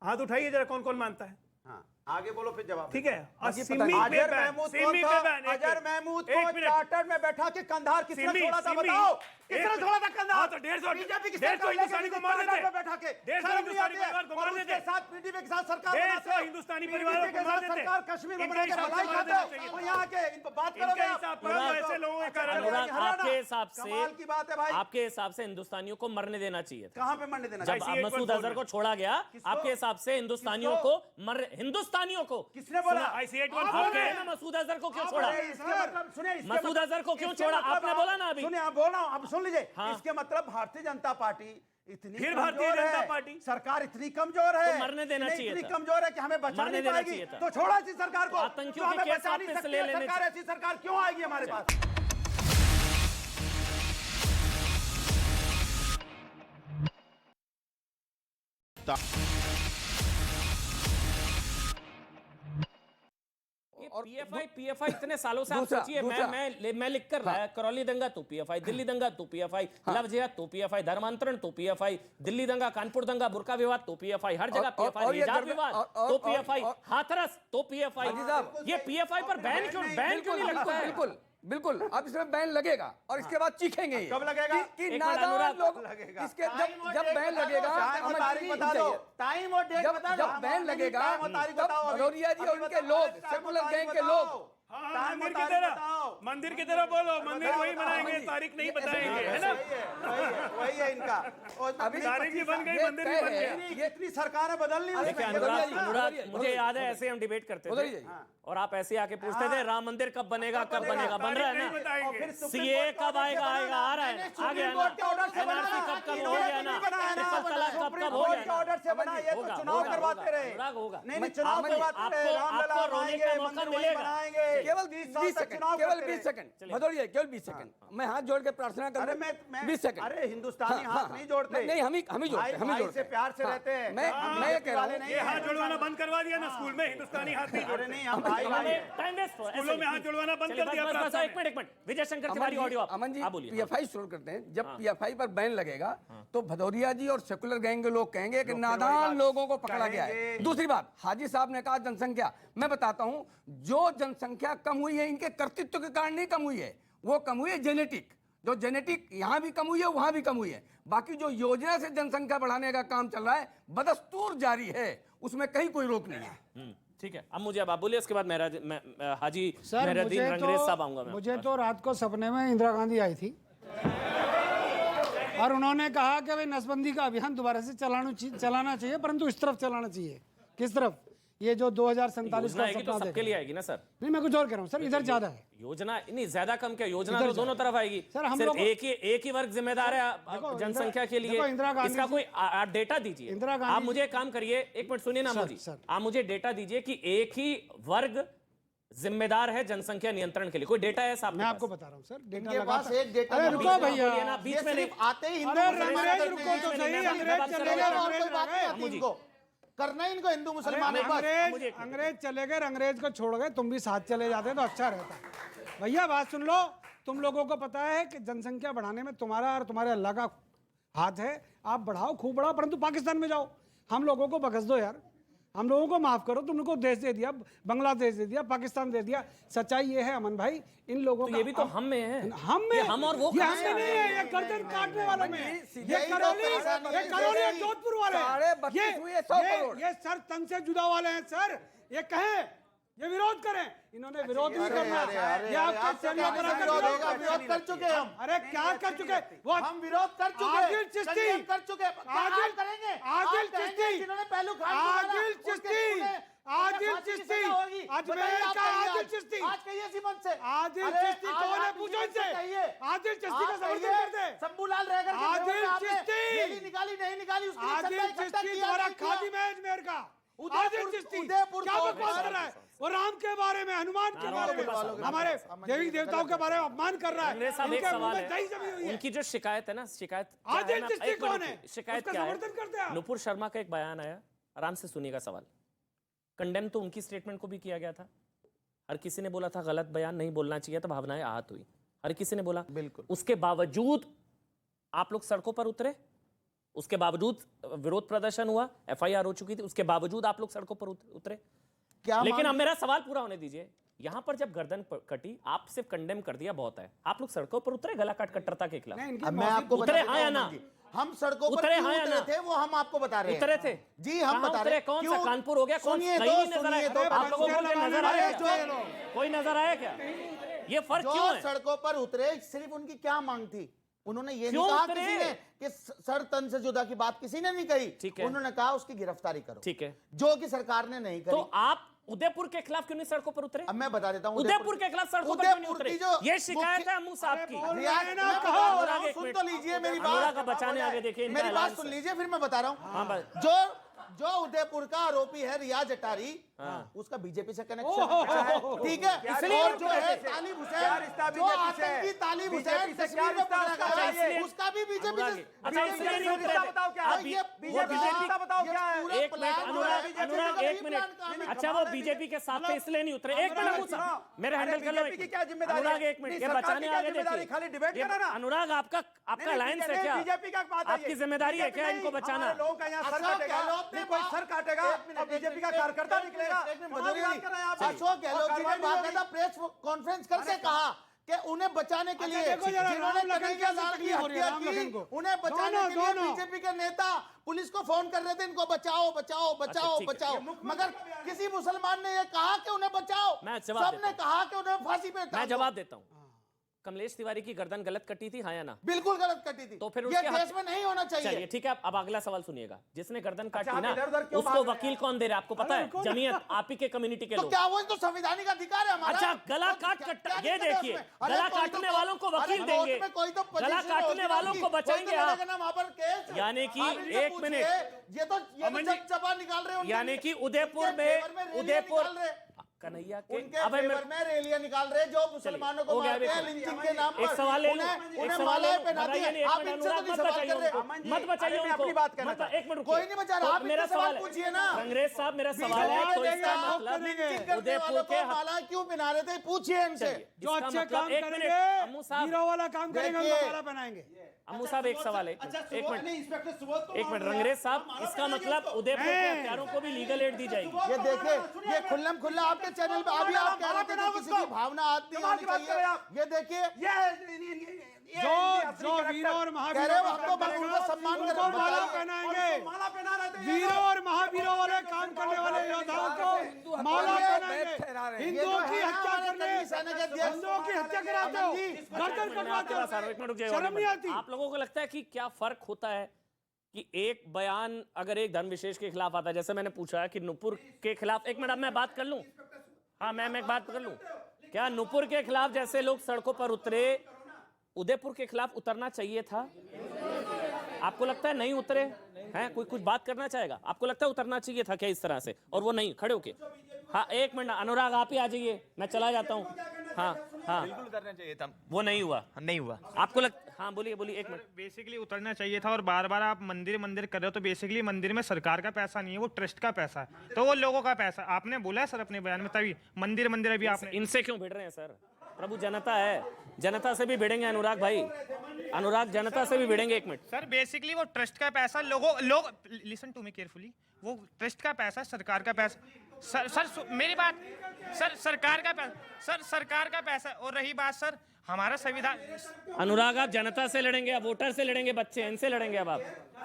हाथ उठाइए जरा, कौन कौन मानता है? हाँ, आगे बोलो फिर जवाब। ठीक है। और अजहर सिमी पे महमूद सिमी कौन पे था? बैन, एक अजहर मिनट, महमूद एक को मिनट। चार्टर में बैठा के कंधार किसने सिमी, छोड़ा था? सिमी, बताओ एक किसने मिनट। छोड़ा था कंधार? हाँ, तो 150 बीजेपी की 150 हिंदुस्तानी को मार देते। में बैठा के 150 हिंदुस्तानी परिवार को मार देते। साथ पीडीपी के साथ सरकार 150 हिंदुस्तानी परिवारों को मार देते। सरकार कश्मीर में इनके बना के हिसाब से भलाई मार खाते देना हो चाहिए। और यहाँ के इन पर बात इनके करोगे आप? हिसाब पर हम ऐसे लोगों के कारण अनुराग, आपके हिसाब से कमाल की बात है भाई। आपके हिसाब से हिंदुस्तानियों को मरने देना चाहिए था। कहाँ पे मरने देना जब चाहिए? मसूद अजहर को छोड़ा गया, आपके हिसाब से हिंदुस्तानियों को हिंदुस्तानियों को किसने बोला? आपके मसूद अजहर को क्यों छोड़ा? मसूद अजहर को क्यों छोड़ा? आपने बोला ना अभी। सुनिए, आप बोल रहा हूं, अब सुन लीजिए। हाँ। इसके मतलब भारतीय जनता पार्टी इतनी फिर कमजोर भारतीय जनता है, पार्टी? सरकार इतनी कमजोर है, तो मरने देना इतनी चाहिए था। कमजोर है कि हमें बचा मरने नहीं देना पाएगी। चाहिए था। तो छोड़ा इसी सरकार को। आतंकियों तो के हमें केस बचा नहीं वापस सकती ले है लेने सरकार। ऐसी सरकार क्यों आएगी हमारे पास? पीएफआई इतने सालों से आप दूसरा- सोचिए, दूसरा। मैं लिख कर रहा है, करौली दंगा तो पीएफआई, दिल्ली दंगा तो पीएफआई, लव जिहाद तो पीएफआई, धर्मांतरण तो पीएफआई, दिल्ली दंगा, कानपुर दंगा, बुर्का विवाद तो पीएफआई, हर जगह और पीएफआई, ये हिजाब गर्भ- विवाद और- तो पीएफआई, और- हाथरस तो पीएफआई। हाजी साहब, ये पीएफआई पर बैन क्यों नहीं लगता है? बिल्कुल बिल्कुल, अब इसमें बैन लगेगा और इसके बाद चीखेंगे ये। कब लगेगा? कि एक मिनट, नादान अनुराग, लोग लगेगा। इसके जब बैन लगेगा, टाइम और तारीख बता दो। टाइम और डेट बता दो। जब बैन लगेगा टाइम और तारीख तब बताओ अभी। भदौरिया जी और अभी उनके बताओ, लोग, टाइम और सेकुलर तारीख गैंग के बताओ। लोग, हाँ, टाइम मंदिर और की तारीख तरह, बताओ। मंदिर की तरह बोलो, मंदिर वही बनाएंगे, तारीख नहीं बताएंगे, है ना? वही है इनका। और अभी तारीख भी बन गई, ये मंदिर भी तय बन है, गया। ये इतनी सरकारें बदलनी देखिए उसमें। अनुराग, बदलिए, मुझे याद है ऐसे हम डिबेट करते बदलिए। थे और आप ऐसे आके पूछते थे राम मंदिर कब बनेगा, कब बनेगा, बन रहा है नहीं ना? बताएंगे। सीए कब आएगा, आ रहा है, आ गया ना? एनआरसी कब हो गया ना? ट्रिपल तलाक कब हो गया ना? ऑर्डर से बना, ये तो होगा, चुनाव होगा, करवाते रहे। अनुराग होगा। नहीं, चुनाव करवाते रहे। रामलला आपको रोने आएंगे, का मौका मंदिर वही मिलेगा। बनाएंगे। केवल 30 साल 20 तक सेकंड, चुनाव केवल करते 20 रहे। सेकंड भदौरिया, केवल 20 सेकंड। मैं हाथ जोड़ के प्रार्थना अरे करूंगा। मैं 20 सेकंड। अरे हिंदुस्तानी हाँ, हाथ हाँ, नहीं जोड़ते। नहीं, हम ही जोड़ते भाई, हैं, हम ही भाई जोड़ते से हैं। प्यार से हाँ, रहते हैं। मैं ये कह रहा हूँ, नहीं ये है। हाथ जुड़वाना बंद करवा दिया ना स्कूल में, हिंदुस्तानी हाथ नहीं अरे जोड़ते। नहीं, हम भाई भाई हैं। टाइम वेस्ट हो, स्कूलों में हाथ जुड़वाना बंद कर दिया प्रार्थना एक मिनट, विजय शंकर तिवारी ऑडियो अमन जी आप बोलिए। पीएफआई शुरू करते हैं। जब पीएफआई पर बैन लगेगा तो भदौरिया जी और सेकुलर गैंग के लोग कहेंगे कि नादान लोगों को पकड़ा गया है। कहेंगे। दूसरी बात, हाजी साहब ने कहा जनसंख्या, मैं बताता हूं, जो जनसंख्या कम हुई है इनके कर्तृत्व के कारण नहीं कम हुई है, वो कम हुई है जेनेटिक। जो जेनेटिक यहां भी कम हुई है, वहां भी कम हुई है। बाकी जो योजना से जनसंख्या बढ़ाने का काम चल रहा है बदस्तूर जारी है, उसमें कहीं कोई रोक नहीं है। ठीक है, अब मुझे अब आप बोलिए, उसके बाद हाजी सर मेहरुद्दीन रंगरेज साहब आऊंगा मैं। मुझे तो रात को सपने में इंदिरा गांधी आई थी और उन्होंने कहा कि भाई नसबंदी का अभियान दोबारा से चलाना चाहिए, परंतु इस तरफ चलाना चाहिए। किस तरफ? ये जो 2047 योजना का आएगी तो सपना सबके देखा। लिए आएगी ना सर? नहीं, मैं कुछ और कह रहा हूँ सर, इधर ज्यादा है। योजना नहीं, ज्यादा कम क्या, योजना इधर तो दोनों तरफ आएगी। सर, हम सिर्फ लोग- एक ही वर्ग जिम्मेदार है देखो, जनसंख्या के लिए। देखो, इंदिरा गांधी इसका जी- कोई आप डेटा दीजिए। इंदिरा गांधी आप मुझे एक काम करिए, एक मिनट सुनिए ना सर, मुझे, सर। आप मुझे डेटा दीजिए कि एक ही वर्ग जिम्मेदार है जनसंख्या नियंत्रण के लिए। कोई डेटा है साहब? मैं आपको बता रहा हूँ सर, डेटा इनके पास लगातार- एक डेटा अरे नहीं रुको है। भैया, बोलिए ना, बीच ये में नहीं। सिर्फ आते ही हिंदू अरे मुसलमान अंग्रेज करते रुको हैं। तो सही, मैं अंग्रेज बात कर चले रहा गए, हूँ। और कोई अंग्रेज बात नहीं रह आती गए। इनको। करना ही इनको हिंदू मुसलमान है बस। अंग्रेज चले गए, अंग्रेज को छोड़ गए, तुम भी साथ चले जाते तो अच्छा रहता। भैया बात सुन लो, तुम लोगों को पता है कि जनसंख्या बढ़ाने में तुम्हारा और तुम्हारे अल्लाह का हाथ है। आप बढ़ाओ, खूब बढ़ाओ, परंतु पाकिस्तान में जाओ, हम लोगों को बख्श दो यार, हम लोगों को माफ करो। तुमको देश दे दिया, बांग्लादेश दे दिया, पाकिस्तान दे दिया। सच्चाई ये है अमन भाई, इन लोगों तो का ये भी तो हम में है। हम में, ये हम और वो ये कहाँ हम से में आ नहीं गए? है, ये गर्दन काटने वालों में है। यही ये तो करौली, परेशानी है, ये करौली और यही। जोधपुर वाले, 32 हुए 100 करोड़। ये सर तन से जुदा वाले हैं सर। ये कहें, ये विरोध करें, इन्होंने विरोध नहीं करना। ये आपके चैनल पर आकर विरोध कर- विरोध कर चुके हम। अरे क्या कर चुके? वो हम विरोध कर चुके, आदिल चिश्ती, कभी हम कर चुके, आदिल आज करेंगे, आदिल आज करेंगे, चिश्ती, जिन्होंने पहलू खान को आदिल मारा, उसके चिश्ती, उन्हें आदिल फांसी की चिश्ती, सजा होगी। अजमेर बताइए आप का कहिए आदिल आज। चिश्ती। आज कहिए इसी मंच से। आदिल अरे चिश्ती आज कौन है? आप पूछो इसी मंच इनसे। से कहिए। आदिल चिश्ती का आप समर्थन कहिए, करते हैं। शंभूलाल रहकर के आदिल फिर आपने चिश्ती। रैली निकाली नहीं निकाली, उसके लिए आदिल चंदा इकट्ठा चिश्ती किया, द्वारा नहीं किया। खादी में अजमेर का उदयपुर- आदिल चिश्ती उदयपुर क्या को- बकवास कर रहा है? वो राम के बारे में, हनुमान के बारे में, हमारे देवी देवताओं के बारे में अपमान कर रहा है। अंग्रेज साहब, एक इनके मुंह सवाल में दही जमी है, हुई है। उनकी जो शिकायत है ना, शिकायत क्या आदिल है ना, चिश्ती एक मिनट कौन है? रुकिए, शिकायत उसका क्या समर्थन करते हैं है? आप। नुपुर शर्मा का एक बयान आया, आराम से सुनिएगा सवाल। कंडेम तो उनकी स्टेटमेंट को भी किया गया था। हर किसी ने बोला था गलत बयान नहीं बोलना चाहिए था, भावनाएं आहत हुई, हर किसी ने बोला। बिल्कुल। उसके बावजूद आप लोग सड़कों पर उतरे, उसके बावजूद विरोध प्रदर्शन हुआ, एफआईआर हो चुकी थी, उसके बावजूद आप लोग सड़कों पर उतरे। क्या लेकिन अब मेरा सवाल पूरा होने दीजिए। यहां पर जब गर्दन कटी, आप सिर्फ कंडेम कर दिया, बहुत है, आप लोग सड़कों पर उतरे गला काट कट्टरता के खिलाफ? अब मैं आपको बता उतरे देता हाँ या हूं ना? जी। हम सड़कों पर उतरे क्यों हाँ या उतरे ना? थे वो हम आपको बता रहे हैं। उतरे थे जी, हम कहाँ बता उतरे? रहे हैं। कौन सा क्यों? कानपुर हो गया? कौन सुनिए कहीं तो, नहीं नजर आया? सुनिए तो, आप लोगों को नजर आया जो ये लोग। कोई नजर आया क्या? ये फर्क क्यों जो है? सड़कों पर उतरे, सिर्फ उनकी क्या मांग थी? उन्होंने ये क्यों नहीं कहा उतरे? किसी ने कि सर तन से जुदा की बात किसी ने नहीं कही। ठीक है। उन्होंने कहा उसकी गिरफ्तारी करो, ठीक है, जो कि सरकार ने नहीं करी। तो आप उदयपुर के खिलाफ क्यों नहीं सड़कों पर उतरे? अब मैं बता देता हूं उदयपुर के खिलाफ सड़कों पर क्यों नहीं उदयपुर उतरे? की जो ये शिकायत है अम्मू साहब की। रियाज, ना मैं कहो। बता रहा हूं, अनुराग, एक सुन मिनट। तो लीजिए मेरी अनुराग बात। का बचाने आगे देखिए, इनका मेरी बात ऐलान सुन से। लीजिए, फिर मैं बता रहा हाँ, हूं। जो उदयपुर का आरोपी है रियाज अटारी, उसका बीजेपी से कनेक्शन, ठीक है। इसलिए और जो है क्या तालिब रिश्ता हुसैन, जो बीजेपी से? आतंकी तालिब बीजेपी हुसैन से कश्मीर में क्या पकड़ा रिश्ता? गया अच्छा, इसलिए- है, उसका भी बीजेपी अनुराग, से। अच्छा, इसलिए नहीं उतरे थे। बताओ क्या आप है? ये बीजेपी पूरा- का बताओ ये क्या है? पूरा एक मिनट प्लान जो अनुराग, है, अनुराग बीजेपी एक का प्लान काम मिनट। है। अच्छा, वो बीजेपी के साथ थे इसलिए नहीं उतरे। एक मिनट अम्मू साहब, मेरे हैंडल कर लो। बीजेपी की क्या जिम्मेदारी अनुराग है? एक मिनट, नहीं, ये सरकार बचाने की क्या आगे जिम्मेदारी? देखिए। खाली डिबेट ये करना ना। अनुराग आपका अलायंस है क्या? बीजेपी का बात आपकी जिम्मेदारी है क्या इनको बचाना? लोगों का यहाँ सर अशोक काटेगा, गहलोत ने नहीं कोई सर काटेगा और बीजेपी का कार्यकर्ता निकलेगा। बदल बात कर रहे हैं आप। अशोक गहलोत जी ने बाकायदा प्रेस कॉन्फ्रेंस करके कहा कि उन्हें बचाने के लिए देखो जरा, जिन्होंने राम लखन कन्हैया की लाल की तकलीफ हो रही है, हत्या राम लखन की, को। उन्हें बचाने के लिए दोनों। बीजेपी के नेता पुलिस को फोन कर रहे थे, इनको बचाओ बचाओ बचाओ ठीक है। बचाओ, मगर किसी मुसलमान ने ये कहा कि उन्हें बचाओ। मैं जवाब देता सबने कहा कि उन्हें फांसी पे मैं उतारो। जवाब देता हूँ। कमलेश तिवारी की गर्दन गलत कटी थी, हाँ या ना? बिल्कुल गलत कटी थी। तो फिर ये उसके देश में नहीं होना चलिए चाहिए। ठीक है, अब अगला सवाल सुनिएगा। जिसने गर्दन काटी आप ना, इधर-उधर क्यों उसको भाग रहे वकील कौन दे रहा है आपको पता है? जमीयत, आप ही के कम्युनिटी के तो लोग। क्या वो तो संवैधानिक अधिकार है हमारा। अच्छा, गला तो काट क्या- कट्टा, क्या ये दिक्कत है देखिए, उसमें? अरे गला कोई तो- काटने वालों को वकील अरे देंगे, कोर्ट में कोई तो गला पोजीशन काटने होगी वालों उनकी, को कोई तो बचाएंगे आप। लड़ेगा ना वहाँ पर केस। यानी कि आप इनसे एक पूछिए, मिनट। ये तो जब निकाल रहे हैं उनके यानी लिए। कि उदयपुर उनके में फेवर रैलियां उदयपुर निकाल रहे हैं। कन्हैया के उनके अब फेवर में रैलियां निकाल रहे हैं जो मुसलमानों को हो गया, मारते हैं देखो। लिंचिंग के नाम पर। एक सवाल ले लूं, उन्हें एक सवाल मालाएं ले लूं, पहनाती बताइए नहीं, हैं। एक आप मिनट, इनसे तो अनुराग नहीं मत सवाल बचाइए कर रहे। उनको, मत बचाइए मैं उनको, अपनी बात कहना मत- चाहता हूं। एक मिनट कोई रुकिए। नहीं बचा रहा, तो आप मेरा इनसे सवाल सवाल पूछिए ना। अंग्रेज साहब, मेरा सवाल है, तो इसका मतलब लिंचिंग करने उदयपुर वालों के को माला क्यों पहना रहे थे, पूछिए इनसे। चलिए, जो इसका अच्छे मतलब काम एक मिनट, करेंगे, अम्मू साहब, हीरो वाला काम करेंगे, उनको देखिए। माला पहनाएंगे। अम्मू साहब एक सवाल है, एक मिनट इंस्पेक्टर सुबोध को एक मिनट रंगरेज साहब, इसका मतलब उदयपुर के हत्यारों को भी लीगल एड दी जाएगी। ये देखिए, ये खुल्लम खुल्ला आपके चैनल पे अभी आप कह रहे थे कि किसी की भावना आती होनी चाहिए। ये देखिए, जो वीरों और कह महावीरों रहे हो का आपको काम करेगा, उनको सम्मान उनको करें, माला बताइए। पहनाएंगे। माला पहना रहे थे। वीरों और महावीरों वाले काम करने वाले योद्धाओं को माला पहनाएंगे। हिंदुओं की हत्या करने, हिंदुओं की हत्या कराते हो, गर्दन कटवाते हो, शर्म नहीं आती? आप लोगों को लगता है कि क्या फर्क होता है कि एक बयान अगर एक धर्म विशेष के खिलाफ आता है, जैसे मैंने पूछा कि नुपुर के खिलाफ, एक मिनट अब मैं बात कर लूं, हाँ मैं एक बात कर लूं, क्या नुपुर के खिलाफ जैसे लोग सड़कों पर उतरे, उदयपुर के खिलाफ उतरना चाहिए था? आपको लगता है नहीं उतरे हैं? कोई कुछ बात करना चाहेगा? आपको लगता है उतरना चाहिए था क्या इस तरह से? और वो नहीं खड़े होके, हाँ एक मिनट अनुराग आप ही आ जाइए, मैं चला जाता हूँ। हाँ हाँ, बिल्कुल उतरना चाहिए था, वो नहीं हुआ, नहीं हुआ। आपको लग, हाँ बोलिए बोलिए एक मिनट। बेसिकली उतरना चाहिए था। और बार बार आप मंदिर मंदिर कर रहे हो, तो बेसिकली मंदिर में सरकार का पैसा नहीं है, वो ट्रस्ट का पैसा है, तो वो लोगों का पैसा। आपने बोला है सर अपने बयान में, तभी मंदिर मंदिर अभी आपने इनसे क्यों भिड़ रहे हैं सर? प्रभु जनता है, जनता से भी भिड़ेंगे अनुराग भाई, अनुराग जनता से भी भिड़ेंगे। एक मिनट सर, बेसिकली वो ट्रस्ट का पैसा लोग लिसन टू मी केयरफुली, वो ट्रस्ट का पैसा, सरकार का पैसा। सर मेरी बात, सर सरकार का पैसा, सर सरकार का पैसा। और रही बात सर हमारा संविधान, अनुराग आप जनता से लड़ेंगे, अब वोटर से लड़ेंगे, बच्चे इनसे लड़ेंगे अब आप,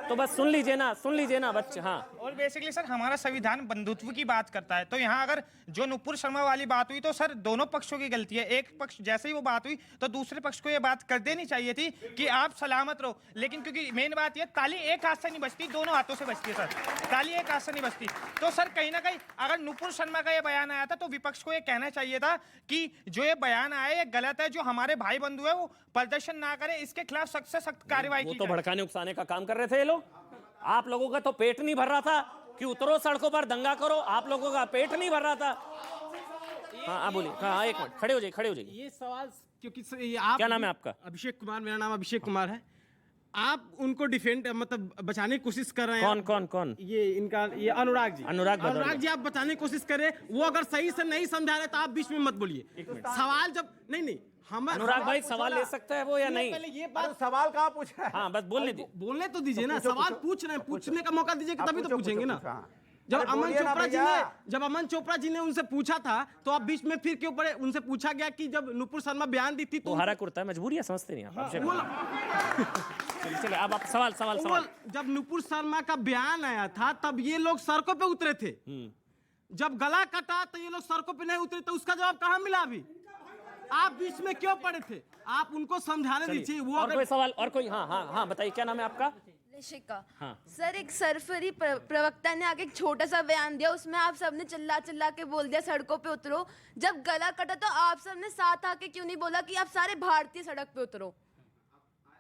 तो बस सुन लीजिए ना बच्चे। हाँ, और बेसिकली सर हमारा संविधान बंधुत्व की बात करता है, तो यहाँ अगर जो नुपुर शर्मा वाली बात हुई, तो सर दोनों पक्षों की गलती है। एक पक्ष जैसे ही वो बात हुई तो दूसरे पक्ष को ये बात कर देनी चाहिए थी कि आप सलामत रहो, लेकिन क्योंकि मेन बात ये, ताली एक हाथ से नहीं बजती, दोनों हाथों से बजती है सर, ताली एक हाथ से नहीं बजती। तो सर कहीं ना कहीं अगर नुपुर शर्मा का ये बयान आया था, तो विपक्ष को ये कहना चाहिए था कि जो ये बयान आया ये गलत है, जो हमारे भाई बंधु है वो प्रदर्शन ना करे, इसके खिलाफ सख्त से सख्त कार्रवाई वो की तो जाए। भड़काने उकसाने का काम कर रहे थे ये लोग। आप लोगों का तो पेट नहीं भर रहा था कि उतरो सड़कों पर दंगा करो, आप लोगों का पेट नहीं भर रहा था। हाँ बोलिए, हाँ एक मिनट खड़े हो जाइए, खड़े हो जाइए। ये सवाल क्योंकि आप, क्या नाम है आपका? अभिषेक कुमार, मेरा नाम अभिषेक कुमार है। आप उनको डिफेंड मतलब बचाने की कोशिश कर रहे हैं। कौन कौन कौन? ये इनका ये अनुराग जी। अनुराग भदौरिया। अनुराग जी आप बचाने की कोशिश करें, वो अगर सही से नहीं समझा रहे तो आप बीच में मत बोलिए। सवाल जब नहीं हम अनुराग भाई सवाल ले सकता है वो या नहीं? पहले ये अरे बात सवाल कहाँ पूछ रहा है? हाँ बस बोलने दीजिए। बोलने तो दीजिए ना, सवाल पूछ रहे हैं, पूछने का मौका दीजिए तभी तो पूछेंगे ना। जब अरे अमन बोलिए ना चोपड़ा जी भैया। ने जब अमन चोपड़ा जी ने उनसे पूछा था तो आप बीच में फिर क्यों पड़े? उनसे पूछा गया कि जब नुपुर शर्मा बयान दी थी तो वो हरा कुर्ता है, मजबूरी है, समझते नहीं आप। आपसे वो- चलिए अब आप सवाल सवाल वो सवाल। जब नुपुर शर्मा का बयान आया था तब ये लोग सड़कों पे उतरे थे। जब गला कटा तो ये लोग सड़कों पे नहीं उतरे, तो उसका जवाब कहाँ मिला? अभी आप बीच में क्यों पड़े थे? आप उनको समझाने दीजिए। वो और अगर कोई सवाल और कोई? हाँ हाँ हाँ बताइए, क्या नाम है आपका? ऋषिका। हाँ। सर, एक सरफरी प्रवक्ता ने आगे एक छोटा सा बयान दिया, उसमें आप सबने चिल्ला चिल्ला के बोल दिया सड़कों पे उतरो। जब गला कटा तो आप सबने साथ आके क्यों नहीं बोला कि आप सारे भारतीय सड़क पे उतरो?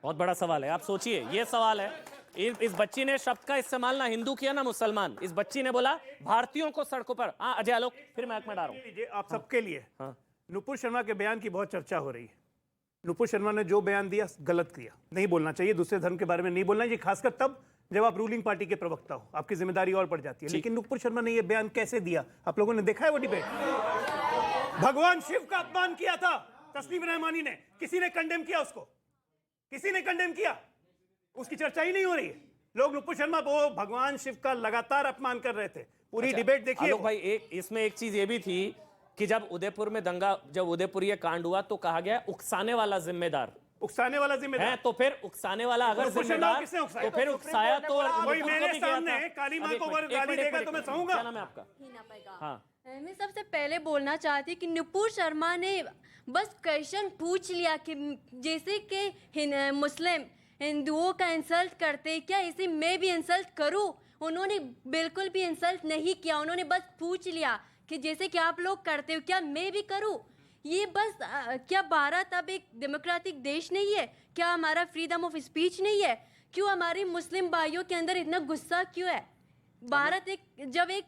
बहुत बड़ा सवाल है, आप सोचिए। ये सवाल है, इस बच्ची ने शब्द का इस्तेमाल ना हिंदू किया ना मुसलमान। इस बच्ची ने बोला भारतीयों को सड़कों पर। हाँ अजय आलोक, फिर मैं डाल रहा हूँ। लीजिए आप सबके लिए। हाँ। नुपुर शर्मा के बयान की बहुत चर्चा हो रही है। नुपुर शर्मा ने जो बयान दिया गलत किया, नहीं बोलना चाहिए, दूसरे धर्म के बारे में नहीं बोलना चाहिए, खासकर तब जब आप रूलिंग पार्टी के प्रवक्ता हो, आपकी जिम्मेदारी और बढ़ जाती है। लेकिन नुपुर शर्मा ने यह बयान कैसे दिया, आप लोगों ने देखा है वो डिबेट? भगवान शिव का अपमान किया था तस्लीम रहमानी ने, किसी ने कंडेम किया उसको? किसी ने कंडेम किया? उसकी चर्चा ही नहीं हो रही है। लोग नुपुर शर्मा वो भगवान शिव का लगातार अपमान कर रहे थे। पूरी डिबेट देखिए। आलोक भाई, इसमें एक चीज ये भी थी कि जब उदयपुर में दंगा, जब उदयपुर ये कांड हुआ तो कहा गया उकसाने वाला जिम्मेदार। उकसाने वाला जिम्मेदार है तो फिर उकसाने वाला अगर जिम्मेदार तो फिर उकसाया तो कोई मेरे सामने काली मां को गाली देगा तो मैं सहूंगा। क्या नाम है आपका? हाँ। मैं सबसे पहले बोलना चाहती हूँ कि नुपुर शर्मा ने बस क्वेश्चन पूछ लिया कि जैसे कि मुस्लिम हिंदुओं का इंसल्ट करते, क्या इसे मैं भी इंसल्ट करूं? उन्होंने बिल्कुल भी इंसल्ट नहीं किया, उन्होंने बस पूछ लिया कि जैसे कि आप लोग करते हो क्या मैं भी करूं? ये बस क्या भारत अब एक डेमोक्रेटिक देश नहीं है? क्या हमारा फ्रीडम ऑफ स्पीच नहीं है? क्यों हमारे मुस्लिम भाइयों के अंदर इतना गुस्सा क्यों है? भारत जब एक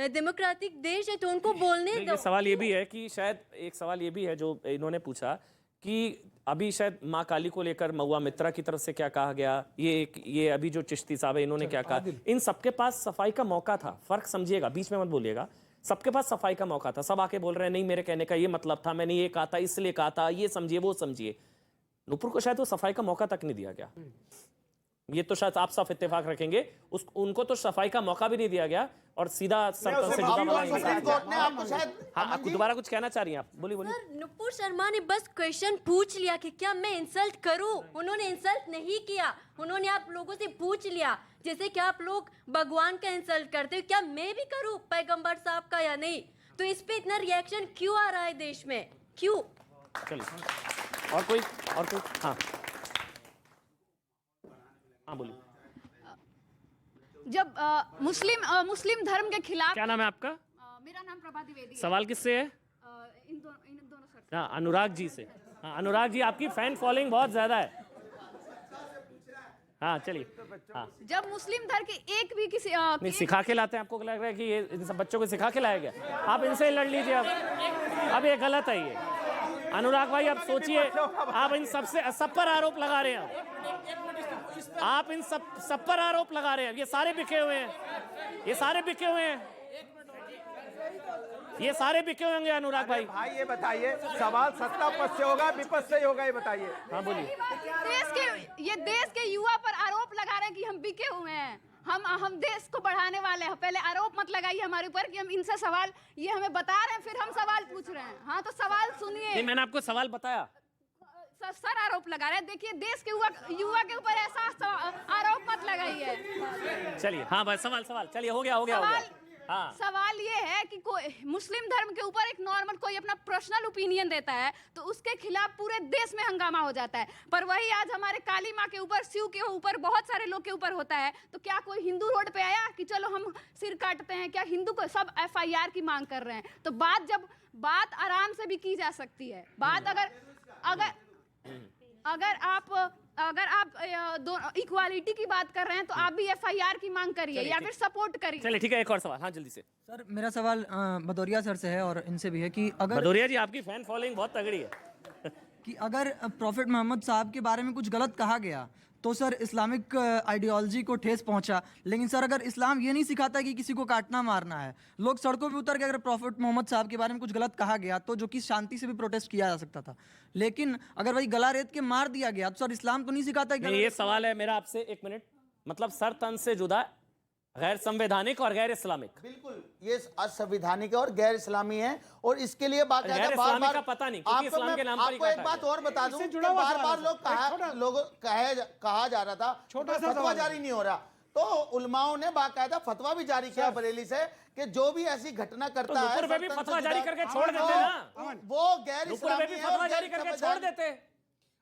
डेमोक्रेटिक देश है तो उनको बोलने दो। सवाल ये भी है कि शायद एक सवाल ये भी है जो इन्होंने पूछा कि अभी शायद माँ काली को लेकर महुआ मित्रा की तरफ से क्या कहा गया, ये अभी जो चिश्ती साहब है इन्होंने क्या कहा, इन सबके पास सफाई का मौका था। फर्क समझिएगा, बीच में मत बोलिएगा। सबके पास सफाई का मौका था, सब आके बोल रहे हैं नहीं मेरे कहने का ये मतलब था, मैंने ये कहा था इसलिए कहा था, ये समझिए वो समझिए। नुपुर को शायद वो सफाई का मौका तक नहीं दिया गया। ये तो शायद आप सब इत्तेफाक रखेंगे, उनको तो सफाई का मौका भी नहीं दिया गया और सीधा सर से जुदा बोला। हाँ, दोबारा कुछ कहना चाह रही हैं आप? बोलिए बोलिए। सर, नुपुर शर्मा ने बस क्वेश्चन पूछ लिया कि क्या मैं इंसल्ट करूं? उन्होंने इंसल्ट नहीं किया, उन्होंने आप लोगों से पूछ लिया जैसे कि आप लोग भगवान का इंसल्ट करते हो, क्या मैं भी करूं पैगंबर साहब का या नहीं? तो इस पे इतना रिएक्शन क्यों आ रहा है देश में, क्यों? चलिए और कोई हाँ हाँ बोलिए। जब मुस्लिम धर्म के खिलाफ। क्या नाम है आपका? मेरा नाम प्रभा द्विवेदी है। सवाल किससे है? इन दोनों सर। हाँ अनुराग जी से। हाँ अनुराग जी, आपकी फैन फॉलोइंग बहुत ज्यादा है। हाँ चलिए। हाँ जब मुस्लिम धर्म के एक भी किसी नहीं सिखा के लाते हैं, आपको लग रहा है कि ये इन सब बच्चों को सिखा के लाया गया? आप इनसे लड़ लीजिए अब ये गलत है। ये अनुराग भाई आप सोचिए, आप इन सब पर आरोप लगा रहे हैं। आप इन सब पर आरोप लगा रहे हैं। ये सारे बिके हुए हैं, ये सारे बिके हुए हैं, ये सारे बिके होंगे अनुराग भाई। भाई ये बताइए, सवाल सत्ता पक्ष से होगा विपक्ष से होगा, ये बताइए। हाँ बोलिए। देश के युवा पर आरोप लगा रहे हैं कि हम बिके हुए हैं, हम देश को बढ़ाने वाले हैं। पहले आरोप मत लगाइए हमारे ऊपर कि हम इनसे सवाल, ये हमें बता रहे हैं फिर हम सवाल पूछ रहे हैं। हाँ तो सवाल सुनिए। नहीं मैंने आपको सवाल बताया। सर आरोप लगा रहे हैं, देखिए देश के युवा के ऊपर ऐसा आरोप मत लगाइए। चलिए हाँ भाई सवाल चलिए हो गया। हाँ। सवाल ये है कि कोई मुस्लिम धर्म के ऊपर एक नॉर्मल कोई अपना पर्सनल ओपिनियन देता है तो उसके खिलाफ पूरे देश में हंगामा हो जाता है, पर वही आज हमारे काली माँ के ऊपर, शिव के ऊपर, बहुत सारे लोग के ऊपर होता है। तो क्या कोई हिंदू रोड पे आया कि चलो हम सिर काटते हैं? क्या हिंदू को सब FIR की मांग कर रहे हैं? तो बात आराम से भी की जा सकती है। बात अगर आप इक्वालिटी की बात कर रहे हैं तो आप भी FIR की मांग करिए या फिर सपोर्ट करिए। चलिए ठीक है, एक और सवाल। हाँ जल्दी से। सर मेरा सवाल भदौरिया सर से है और इनसे भी है कि अगर भदौरिया जी आपकी फैन फॉलोइंग बहुत तगड़ी है कि अगर प्रॉफेट मोहम्मद साहब के बारे में कुछ गलत कहा गया तो सर इस्लामिक आइडियोलॉजी को ठेस पहुंचा। लेकिन सर अगर इस्लाम ये नहीं सिखाता कि किसी को काटना मारना है, लोग सड़कों पे उतर के अगर प्रॉफिट मोहम्मद साहब के बारे में कुछ गलत कहा गया तो जो कि शांति से भी प्रोटेस्ट किया जा सकता था, लेकिन अगर वही गला रेत के मार दिया गया तो सर इस्लाम तो नहीं सिखाता कि ये सवाल है मेरा आपसे, एक मिनट, मतलब सर तन से जुदा, गैर संवैधानिक और गैर इस्लामिक। बिल्कुल, ये असंवैधानिक और गैर इस्लामी है, और इसके लिए बाकायदा गैर बार इस्लामी बार का पता नहीं, क्योंकि इस्लाम के नाम पर ही आपको एक काटा बात गया। और बता दूं इससे कि जुड़ा हुआ बार बार सवाल लोग कहा जा रहा था छोटा सा फतवा सवाल जारी नहीं हो रहा, तो उलमाओं ने बाकायदा फतवा भी जारी किया बरेली से कि जो भी ऐसी घटना करता है, नुपुर पे भी सल्तनत फतवा से जारी जुड़ा- करके छोड़ देते ना, वो गैर नुपुर पे इस्लामी भी है और फतवा गैर जारी करके छोड़ संवैधानिक। देते,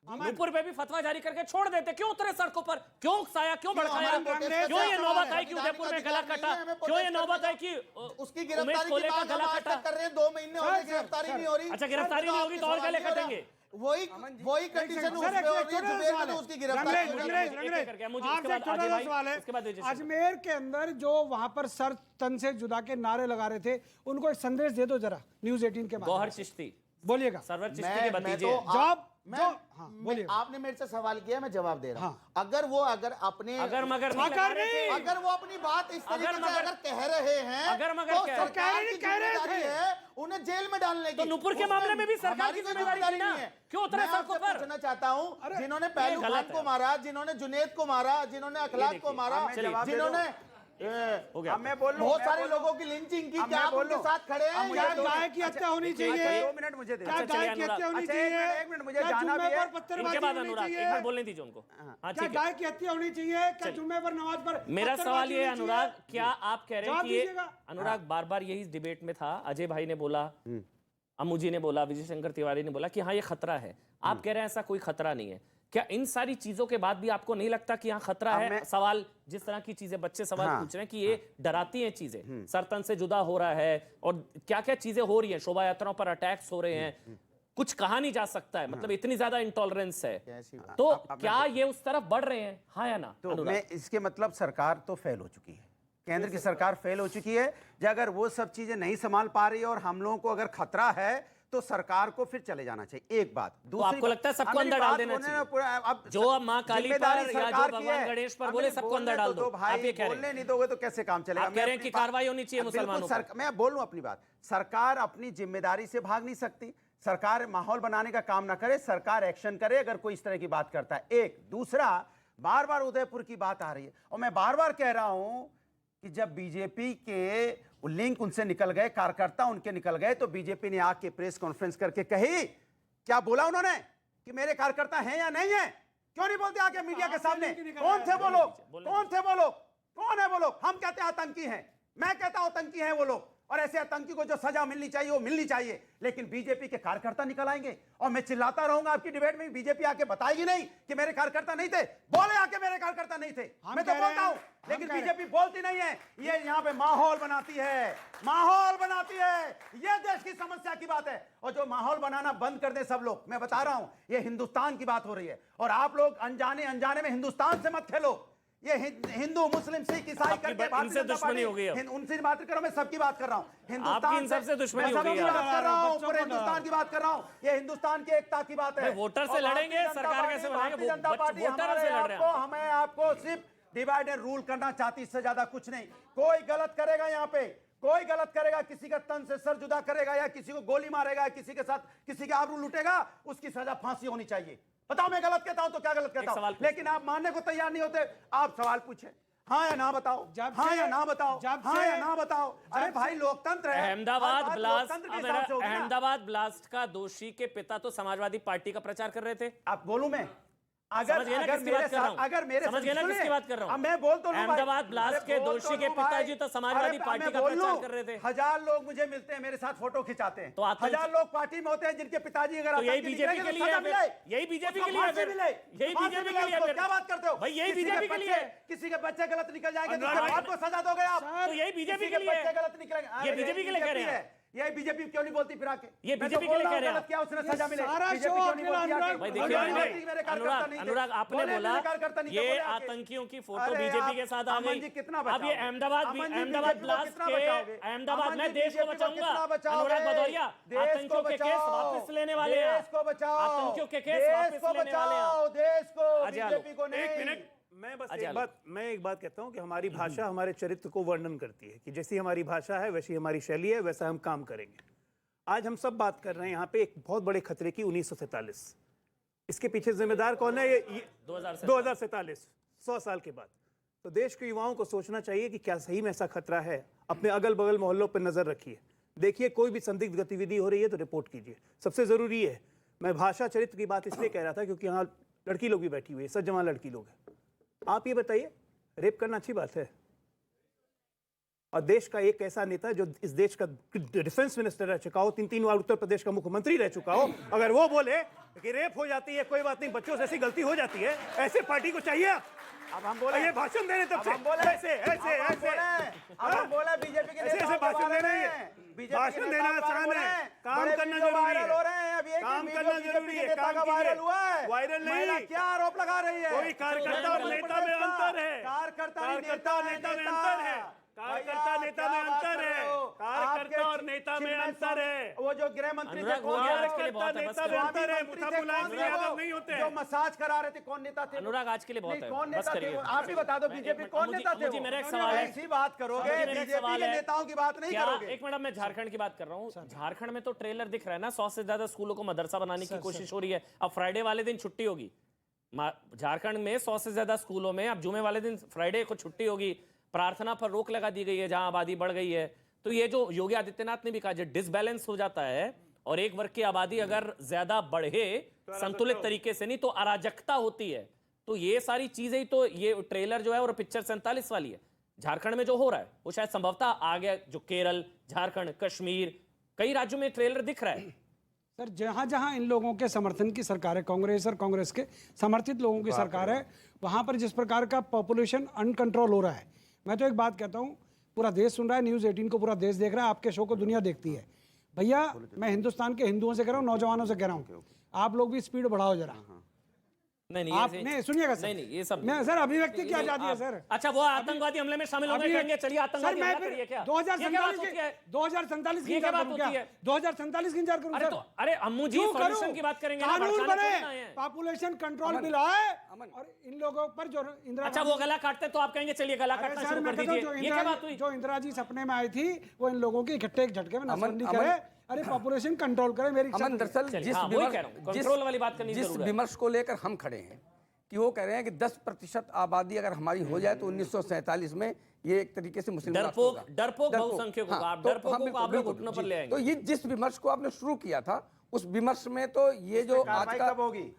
नुपुर पे भी फतवा जारी करके छोड़ देते, क्यों उतरे सड़कों पर, क्यों उकसाया, क्यों भड़काया, हमारे क्यों ये नौबत आई कि संविधानिक उदयपुर में गला अधिकार कटा, नहीं है, हमें क्यों ये प्रोटेस्ट नौबत करने आई कि उसकी उमेश गिरफ्तारी की कोले का बात हम गला आज कटा। तक कर रहे हैं, 2 महीने हो गए, गिरफ्तारी नहीं हो रही। अच्छा, गिरफ्तारी नहीं होगी तो और गले कटेंगे। वही कंडीशन उसमें हो रही है, जुबेर में तो उसकी गिरफ्तारी हो रही है। आपसे एक छोटा सा सवाल है, अजमेर के अंदर जो वहां पर सर तन से जुदा के नारे लगा रहे थे, उनको एक संदेश दे दो जरा, न्यूज़ 18 के गौहर माध्यम से चिश्ती, बोलिएगा। सरवर चिश्ती के भतीजे। जवाब मैं आपने मेरे से सवाल किया, मैं जवाब दे रहा हूँ। अगर अपने अगर मगर नहीं लगा रहे थे, अगर वो अपनी बात इस तरीके से अगर कह रहे हैं, अगर मगर तो कह रहे सरकार की जिम्मेदारी है उन्हें जेल में डालने की। तो नुपुर के मामले में भी सरकार की हमारी कोई जिम्मेदारी नहीं नहीं है। क्यों उतरे मैं सड़कों आपसे पर? पूछना चाहता हूँ, जिन्होंने पहलू गलत खान को है। मारा, जिन्होंने जुनेद को मारा, जिन्होंने अखलाक को मारा, जिन्होंने हो गया। मैं बोल बहुत सारे लोगों की लिंचिंग की, क्या आप उनके साथ खड़े हैं? क्या गाय की हत्या होनी चाहिए? 2 मिनट मुझे दे क्या गाय की हत्या होनी अच्छा, चाहिए? एक मिनट मुझे क्या जाना भी जुम्मे है। पर पत्थरबाजी इनके बाद होनी अनुराग, चाहिए? एक बार बोलने दीजिए उनको। हाँ, क्या ठीक है। गाय की हत्या होनी चाहिए? क्या जुम्मे पर नमाज पर मेरा सवाल पत्थरबाजी ये है होनी अनुराग, चाहिए? क्या आप कह रहे हैं जवाब कि ये दीजिएगा। अनुराग बार बार यही डिबेट में था, अजय भाई ने बोला, अम्मू जी ने बोला, विजय शंकर तिवारी ने बोला कि हाँ ये खतरा है, आप कह रहे हैं ऐसा कोई खतरा नहीं है। क्या इन सारी चीजों के बाद भी आपको नहीं लगता कि यहाँ खतरा है? सवाल जिस तरह की चीजें बच्चे सवाल पूछ रहे हैं कि ये डराती हैं चीजें, सरतन से जुदा हो रहा है और क्या क्या चीजें हो रही हैं, शोभा यात्राओं पर अटैक्स हो रहे हैं, कुछ कहा नहीं जा सकता है, मतलब इतनी ज्यादा इंटॉलरेंस है, तो क्या ये उस तरफ बढ़ रहे हैं, हाँ या ना? तो मैं इसके मतलब सरकार तो फेल हो चुकी है, केंद्र की सरकार फेल हो चुकी है। जो अगर वो सब चीजें नहीं संभाल पा रही है और हम लोगों को अगर खतरा है तो सरकार को फिर चले जाना चाहिए। एक बात, तो आपको लगता है सबको अंदर डाल देना चाहिए? जो अब मां काली पर या जो भगवान गणेश पर बोले सबको अंदर डाल दो, आप ये कह रहे हैं? बोलने नहीं दोगे तो कैसे काम चलेगा? आप कह रहे हैं कि कार्रवाई होनी चाहिए मुसलमानों पर? मैं बोल लूं अपनी बात, सरकार अपनी जिम्मेदारी से भाग नहीं सकती, सरकार माहौल बनाने का काम ना करे, सरकार एक्शन करे अगर कोई इस तरह की बात करता है। एक दूसरा, बार बार उदयपुर की बात आ रही है और मैं बार बार कह रहा हूं कि जब बीजेपी के लिंक उनसे निकल गए, कार्यकर्ता उनके निकल गए, तो बीजेपी ने आके प्रेस कॉन्फ्रेंस करके कही, क्या बोला उन्होंने कि मेरे कार्यकर्ता हैं या नहीं है? क्यों नहीं बोलते आके मीडिया के सामने? कौन थे वो लोग? कौन थे वो लोग? कौन है वो लोग? हम कहते हैं आतंकी हैं, मैं कहता हूं आतंकी हैं वो लोग, और ऐसे आतंकी को जो सजा मिलनी चाहिए वो मिलनी चाहिए, लेकिन बीजेपी के कार्यकर्ता निकल आएंगे और मैं चिल्लाता रहूंगा आपकी डिबेट में, बीजेपी आके बताएगी नहीं कि मेरे कार्यकर्ता नहीं थे, बोले आके मेरे कार्यकर्ता नहीं थे, मैं तो बोलता हूं, लेकिन बीजेपी बोलती नहीं है। ये यहाँ पे माहौल बनाती है, माहौल बनाती है, ये देश की समस्या की बात है, और जो माहौल बनाना बंद कर दे सब लोग, मैं बता रहा हूं ये हिंदुस्तान की बात हो रही है, और आप लोग अनजाने अनजाने में हिंदुस्तान से मत खेलो। ये हिंदू मुस्लिम सिख ईसाई करके इनसे दुश्मनी हो गई है। उनसे बात कर रहा हूं, मैं सबकी बात कर रहा हूं, आपकी इन सबसे दुश्मनी हो गई है। बात कर रहा हूं, पूरे हिंदुस्तान की बात कर रहा हूं, ये हिंदुस्तान की एकता की बात है। वोटर से लड़ेंगे, सरकार कैसे बनाएंगे? भारतीय जनता पार्टी वोटर से लड़ रहे हैं, हमें आपको सिर्फ डिवाइड एंड रूल करना चाहती, इससे ज्यादा कुछ नहीं। कोई गलत करेगा यहाँ पे, कोई गलत करेगा, किसी का तन से सर जुदा करेगा या किसी को गोली मारेगा, किसी के साथ किसी के आबरू लूटेगा, उसकी सजा फांसी होनी चाहिए। बताओ मैं गलत कहता हूं तो क्या गलत कहता हूं, लेकिन आप मानने को तैयार नहीं होते। आप सवाल पूछे, हाँ या ना बताओ, हाँ या ना बताओ, हाँ या ना बताओ। अरे भाई लोकतंत्र है। अहमदाबाद ब्लास्ट का दोषी के पिता तो समाजवादी पार्टी का प्रचार कर रहे थे। आप बोलूं मैं, अगर मेरे साथ, समझ गए ना किसकी बात कर रहा हूं? मैं बोल तो अहमदाबाद ब्लास्ट के दोषी के पिताजी तो समाजवादी पार्टी का प्रचार कर रहे थे। 1000 लोग मुझे मिलते हैं, मेरे साथ फोटो खिंचाते हैं, तो 1000 लोग पार्टी में होते हैं जिनके पिताजी अगर यही बीजेपी के लिए, यही बीजेपी के लिए, यही बीजेपी के लिए क्या बात करते हो भाई? यही बीजेपी के लिए, किसी के बच्चे गलत निकल जाएंगे तो आपको सजा दोगे आप? तो यही बीजेपी के लिए, गलत निकलेंगे, ये बीजेपी के लिए कह रहे हैं। ये बीजेपी क्यों नहीं बोलती फिर आके? ये मैं तो बीजेपी के बोल लिए रहा कह हूं, रहे हैं गलत किया उसने सजा मिले। सारा बीजेपी शो क्यों नहीं अकेला बोलती आके? अनुराग भाई बोले देखिए मेरे कार्यकर्ता नहीं थे। अनुराग आपने बोले बोला मेरे कार्यकर्ता नहीं थे, ये बोले आके। आतंकियों की फोटो अरे बीजेपी आप- के साथ आ अमन गई। जी कितना अब ये बचाओगे? अहमदाबाद अमन जी अहमदाबाद बीजेपी को ब्लास्ट कितना के बचाओगे? अहमदाबाद अमन में जी देश को बीजेपी को बचाऊंगा। कितना बचाओगे? अनुराग भदौरिया देश आतंकियों को के केस बचाओ। वापस लेने वाले हैं। देश को बचाओ। आतंकियों के केस देश वापस को लेने वाले हैं। बचाओ, देश को, अजय आलोक। बीजेपी को नहीं। एक मिनट, मैं बस अजय एक बात कहता हूं कि हमारी भाषा हमारे चरित्र को वर्णन करती है कि जैसी हमारी भाषा है वैसी हमारी शैली है, वैसा हम काम करेंगे। आज हम सब बात कर रहे हैं यहाँ पे एक बहुत बड़े खतरे की 1947। इसके पीछे जिम्मेदार कौन है? ये 2047, 100 साल के बाद। तो देश के युवाओं को सोचना चाहिए कि क्या सही में ऐसा खतरा है। अपने अगल बगल मोहल्लों पर नजर रखिए, देखिए कोई भी संदिग्ध गतिविधि हो रही है तो रिपोर्ट कीजिए। सबसे जरूरी है, मैं भाषा चरित्र की बात इसलिए कह रहा था क्योंकि यहाँ लड़की लोग भी बैठी हुई है, सजजवान लड़की लोग हैं। आप ये बताइए, रेप करना अच्छी बात है? और देश का एक ऐसा नेता जो इस देश का डिफेंस मिनिस्टर रह चुका हो, 3 बार उत्तर प्रदेश का मुख्यमंत्री रह चुका हो, अगर वो बोले कि रेप हो जाती है, कोई बात नहीं, बच्चों से ऐसी गलती हो जाती है, ऐसे पार्टी को चाहिए? अब हम बोले, ये भाषण देने तब से हम बोले, ऐसे अब हम बोले बीजेपी के ऐसे नेताओं के भाषण बारे देना में। है। बीजेपी के भाषण देना नेताओं के बारे आसान में है, बोले, काम बड़े करना वीडियो जरूरी वायरल हो है। रहे हैं। अब एक काम वीडियो करना बीजेपी जरूरी के है, नेता काम का वायरल कीजिए। हुआ है। वायरल नहीं। महिला क्या आरोप लगा रही है? कोई कार्यकर्ता और नेता में अंतर है। कार्यकर्ता नहीं, कार्यकर्ता और नेता में अंतर है। कार्यकर्ता नेता में अंतर है। कार्यकर्ता और नेता में अंतर है। वो जो गृह मंत्री थे, अनुराग, कौन वो थे? आज के लिए बहुत है, बस नेता में अंतर है। मंत्री मुसा थे, मुलायम कौन सिंह थे यादव वो? नहीं होते। जो मसाज करा रहे थे, कौन नेता थे? अनुराग आज के लिए बहुत नहीं, है, कौन बस नेता थे करिए। वो? आप ही बता दो, बीजेपी कौन नेता थे? मुझे मेरा एक वो? सवाल है। ऐसी बात करोगे, मेरा एक बीजेपी सवाल के है। नेताओं की बात नहीं क्या करोगे। एक मिनट, मैं झारखंड की बात कर रहा हूँ। झारखंड में तो ट्रेलर दिख रहा है ना, 100 से ज्यादा स्कूलों को मदरसा बनाने की कोशिश हो रही है। अब फ्राइडे वाले दिन छुट्टी होगी झारखंड में, 100 से ज्यादा स्कूलों में। अब जुमे वाले दिन फ्राइडे को छुट्टी होगी, प्रार्थना पर रोक लगा दी गई है जहां आबादी बढ़ गई है। तो ये जो योगी आदित्यनाथ ने भी कहा, जो डिसबैलेंस हो जाता है और एक वर्ग की आबादी अगर ज्यादा बढ़े संतुलित तरीके से, नहीं तो अराजकता होती है। तो ये सारी चीजें ही तो, ये ट्रेलर जो है और पिक्चर 47 वाली है। झारखंड में जो हो रहा है वो शायद संभवतः आ गया, जो केरल, झारखंड, कश्मीर, कई राज्यों में ट्रेलर दिख रहा है। सर जहां जहां इन लोगों के समर्थन की सरकार है, कांग्रेस और कांग्रेस के समर्थित लोगों की सरकार है, वहां पर जिस प्रकार का पॉपुलेशन अनकंट्रोल हो रहा है, मैं तो एक बात कहता हूं, पूरा देश सुन रहा है, न्यूज़ 18 को पूरा देश देख रहा है, आपके शो को दुनिया देखती है। भैया मैं हिंदुस्तान के हिंदुओं से कह रहा हूँ, नौजवानों से कह रहा हूँ, आप लोग भी स्पीड बढ़ाओ जरा। नहीं आपने सुनिएगा सर, नहीं ये सब मैं सर अभिव्यक्ति की आजादी है सर। अच्छा, वो आतंकवादी हमले में शामिल होंगे, कहेंगे चलिए आतंकवादी हमला करिए क्या? 2047 की ये क्या बात होती है? 2047 की इंतजार करूं अरे सर? तो अरे अम्मू जी क्यों सॉल्यूशन करूं? की बात करेंगे ना, कानून भड़काने बने, थोड़ी ना आए हैं। पॉपुलेशन कंट्रोल बिल आए और इन लोगों पर जो इंदिरा अच्छा, वो गला काटते तो आप कहेंगे चलिए गला अरे काटना सर शुरू मैं कर कहता हूं, दीजिए। ये क्या बात हुई? जो इंदिरा जी सपने में आई थी, वो इन लोगों की इकट्ठे एक झटके में नसबंदी करे, अरे पॉपुलेशन कंट्रोल करे। मेरी इच्छा अमन, नहीं है। दरअसल चलिए, जिस हाँ, वही कह रहा हूं, कंट्रोल वाली बात करनी जिस जरूर है। विमर्श को लेकर हम खड़े हैं कि वो कह रहे हैं कि 10% आबादी अगर हमारी हो जाए तो 1947 में ये एक तरीके से मुस्लिम राष्ट्र होगा। डरपोक बहुसंख्यकों को आप डरपोकों को आप लोग घुटनों पर ले आएंगे। तो ये जिस विमर्श को आपने शुरू किया था, उस विमर्श में तो ये जो आज कार्रवाई का कब होगी?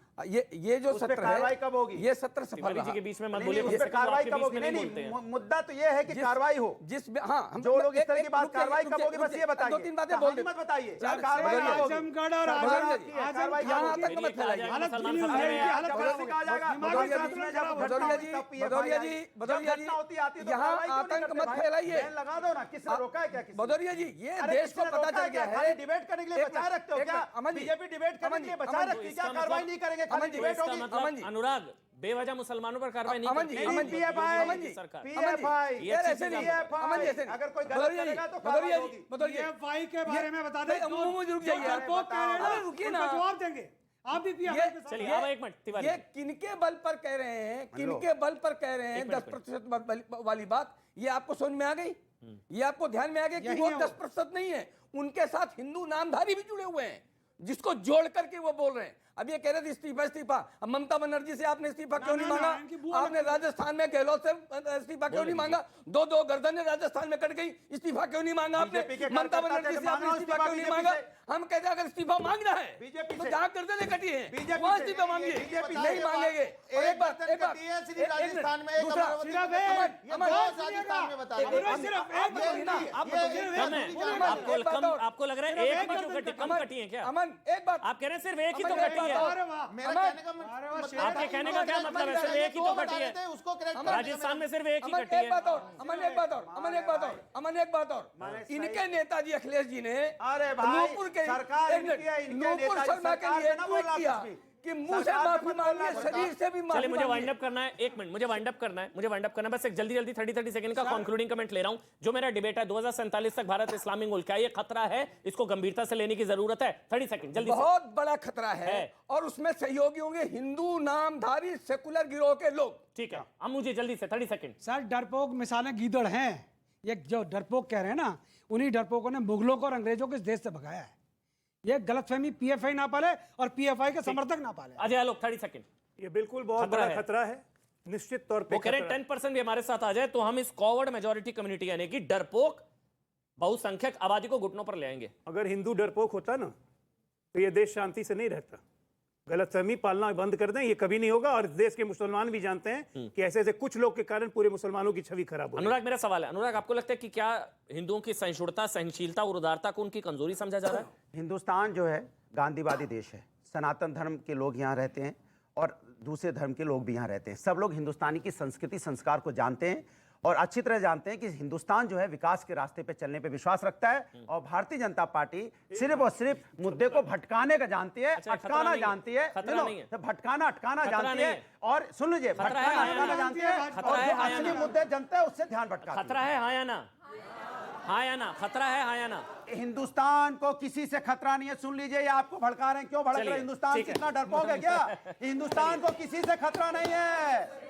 ये जो उस पे सत्र कार्रवाई है, कब होगी? ये सत्र सफल तिवारी जी रहा। के बीच में मत नहीं, बोलिए, उस कम पे से कम कार्रवाई आपके कब बीच होगी? में नहीं नहीं बोलते हैं। मुद्दा तो ये है कि कार्रवाई हो। हाँ, जो लोग इस तरह की बात कार्रवाई कब होगी, बस ये बताइए। 2-3 बातें बोल कहानी मत बताइए। चार- कार्रवाई कब होगी? आजमगढ़ और कार्रवाई कब यहाँ होगी? आतंक मत फैलाइए। हालत मुसलमान गिनी हुई है, खत्म इनकी है। हालत खराब हो कहा जाएगा, दिमागी भदौरिया साथ जी, में खराब हो भदौरिया जाएगा। जी, भदौरिया जी, भदौरिया जी, घटना होती आती है तो यहाँ कार्रवाई क्यों नहीं आतंक करते मत भाई? फैलाइए। बैन लगा दो ना, किसने रोका है क्या? किसी ने? भदौरिया जी, ये अरे देश को किसने पता रोका चल गया खाली है। डिबेट करने के लिए एक बचाए मिनट, रखते हो एक क्या? Minute, Aman ji, BJP debate करने अमन के जी, लिए बचाए अमन जी, रखती है इसका क्या? कार्रवाई मतलब- नहीं करेंगे, अमन खाली जी, डिबेट इसका होगी। अमन मतलब जी। अनुराग बेवजह मुसलमानों पर कार्रवाई नहीं अमन करती जी, है। अमन जी, PFI, अमन जी, सरकार। PFI, ये यार चीज़ ऐसे नहीं, PFI, अमन जी ऐसे नहीं। अगर कोई गलत भदौरिया जी, करेगा तो भदौरिया कार्रवाई जी, होगी। भदौरिया जी, PFI के बारे में बता दें। नहीं, मुझे रुक जाइए यार। डरपोक कह रहे हैं ना, अरे रुकिए उनका ना। जवाब देंगे। आप भी PFI के साथ- चलिए अब एक मिनट, तिवारी ये जी। किनके बल पर कह रहे हैं, किनके बल पर कह रहे हैं 10% वाली बात, ये आपको समझ में आ गई? ये आपको ध्यान में आ गया कि यही वो है वो। 10% नहीं है, उनके साथ हिंदू नामधारी भी जुड़े हुए हैं, जिसको जोड़ करके वो बोल रहे हैं। अब ये कह रहे थे इस्तीफा इस्तीफा, अब ममता बनर्जी से आपने इस्तीफा क्यों नहीं मांगा? इनकी बुआ आपने राजस्थान में गहलोत से इस्तीफा क्यों नहीं मांगा? दो गर्दनें राजस्थान में कट गई, इस्तीफा क्यों नहीं मांगा आपने? बीजेपी के ममता कार्यकर्ता बनर्जी थे, से आपने मांगा इस्तीफा क्यों नहीं बीजेपी मांगा? से। हम कहते हैं अगर इस्तीफा मांगना है बीजेपी तो से। जहां गर्दनें कटी है बीजेपी वहां से। इस्तीफा मांगिए, बीजेपी से। नहीं मांगेंगे। और एक बात, एक बात, राजस्थान में एक दूसरा, अमरावती सिर्फ में- एक, ये अमन, बहुत राजस्थान में बता रहे हैं। अमन, सिर्फ एक आप बताइए ना, आप ये- बताइए। कम है अमन, आपको एक बात कम और। आपको लग रहा है एक भी जो कटी कम कटी है क्या? अमन, अमन एक बात, आप कह रहे हैं सिर्फ एक ही तो अमन, एक कटी बात है। और। मेरा अमन, कहने का मतलब आपके कहने का क्या मतलब है? सिर्फ एक ही तो कटी है। उसको correct राजस्थान में सिर्फ एक ही अमन कटी एक है। बात और, अमन एक बात और, अमन एक बात और, अमन एक बात और, इनके नेताजी अखिलेश जी ने अरे भाई, नूपुर के सरकार एक मिनट, इनकी है, इनके नूपुर नेताजी शर्मा के सरकार लिए से ना ट्वीट बोलना किया कुछ भी। कि मुंह से सरकार से माफी मत मांगिए, बोलना, शरीर से भी माफी चलिए मुझे मांगिए। वाइंड अप करना है, एक मिनट मुझे वाइंड अप करना है, मुझे वाइंड अप करना है, बस एक जल्दी 30 सेकंड का कंक्लूडिंग कमेंट ले रहा हूं। जो मेरा डिबेट है 2047 तक भारत इस्लामिक मुल्क, क्या ये खतरा है? इसको गंभीरता से लेने की जरूरत है। 30 सेकंड जल्दी से। बहुत बड़ा खतरा है और उसमें सहयोगी होंगे हिंदू नामधारी सेकुलर गिरोह के लोग। ठीक है, अब मुझे जल्दी से 30 सेकंड। सर डरपोक मिसालें गीदड़ हैं, ये जो डरपोक कह रहे हैं ना, उन्हीं डरपोकों ने मुगलों को और अंग्रेजों को इस देश से भगाया है। ये गलतफहमी पीएफआई ना पाले और पीएफआई के समर्थक ना पाले। अजय आलोक 30 सेकंड। ये बिल्कुल बहुत खतरा बड़ा है। खतरा है, निश्चित तौर पे वो कह रहे खतरा है। 10% भी हमारे साथ आ जाए तो हम इस कॉवर्ड मेजोरिटी कम्युनिटी यानी कि डरपोक बहुसंख्यक आबादी को घुटनों पर ले आएंगे। अगर हिंदू डरपोक होता ना तो ये देश शांति से नहीं रहता। गलतफहमी पालना बंद कर दें, ये कभी नहीं होगा। और इस देश के मुसलमान भी जानते हैं कि ऐसे ऐसे कुछ लोग के कारण पूरे मुसलमानों की छवि खराब हो। अनुराग मेरा सवाल है, अनुराग आपको लगता है कि क्या हिंदुओं की सहिष्णुता, सहनशीलता और उदारता को उनकी कमजोरी समझा जा रहा है? हिंदुस्तान जो है गांधीवादी देश है, सनातन धर्म के लोग यहाँ रहते हैं और दूसरे धर्म के लोग भी यहाँ रहते हैं। सब लोग हिंदुस्तानी की संस्कृति संस्कार को जानते हैं और अच्छी तरह जानते हैं कि हिंदुस्तान जो है विकास के रास्ते पे चलने पे विश्वास रखता है। और भारतीय जनता पार्टी सिर्फ और सिर्फ मुद्दे को भटकाने का जानती है, अच्छा, खतरा अटकाना नहीं है। जानती है। खतरा नहीं है। भटकाना अटकाना खतरा जानती नहीं है। है। और सुन लीजिए, खतरा है, भटकाना हाँ या अटकाना ना? जानती है खतरा और है, जो हाँ या असली ना? मुद्दे जनता है उससे ध्यान भटकाती है। खतरा है हाँ या ना? हाँ या ना? खतरा है हाँ या ना? हिंदुस्तान को किसी से खतरा नहीं है। सुन लीजिए, ये आपको भड़का रहे हैं, क्यों भड़क रहे चलिए, हैं? हिंदुस्तान ठीक है। कितना डरपोक है क्या? हिंदुस्तान को किसी से खतरा नहीं है।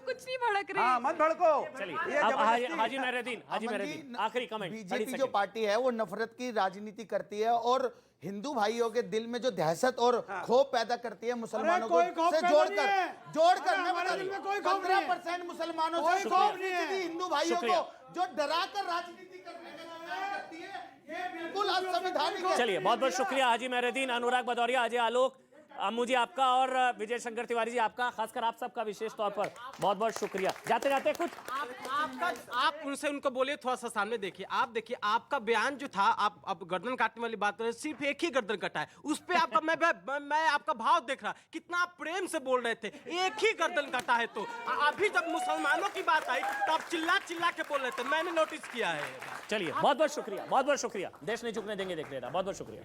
कुछ नहीं भड़क रहे। हाँ, मत भड़को। चलिए ये अब जबरदस्ती है। हाजी मेहरुद्दीन, हाजी अमन जी, मेहरुद्दीन आखिरी कमेंट। बीजेपी जो पार्टी है वो नफरत की राजनीति करती है और हिंदू भाइयों के दिल में जो दहशत और खौफ पैदा करती है मुसलमानों को कोई खौफ से पैदा नहीं है। जोड़कर अरे मैं हमारे बता दिल में दूं, कोई खौफ नहीं है। 15% मुसलमानों कोई से खौफ नहीं है। हिंदू भाइयों शुक्रिया। को जो डराकर राजनीति करने का जो प्रयास करती है, ये बिल्कुल असंवैधानिक है। चलिए बहुत बहुत शुक्रिया हाजी मेहरुद्दीन, अनुराग भदौरिया, अजय आलोक, अम्मू जी आपका और विजय शंकर तिवारी जी आपका, खासकर आप सबका विशेष तौर पर बहुत बहुत शुक्रिया। जाते जाते कुछ आप उनसे उनको बोलिए, थोड़ा सा सामने देखिए। आप देखिए आपका बयान जो था, आप अब गर्दन काटने वाली बात कर रहे हैं, सिर्फ एक ही गर्दन कटा है। उस पे आपका मैं आपका भाव देख रहा, कितना आप प्रेम से बोल रहे थे। एक ही गर्दन कटा है तो अभी जब मुसलमानों की बात आई तो आप चिल्ला चिल्ला के बोल रहे थे, मैंने नोटिस किया है। चलिए बहुत बहुत शुक्रिया, बहुत बहुत शुक्रिया। देश नहीं झुकने देंगे देख लेना, बहुत बहुत शुक्रिया।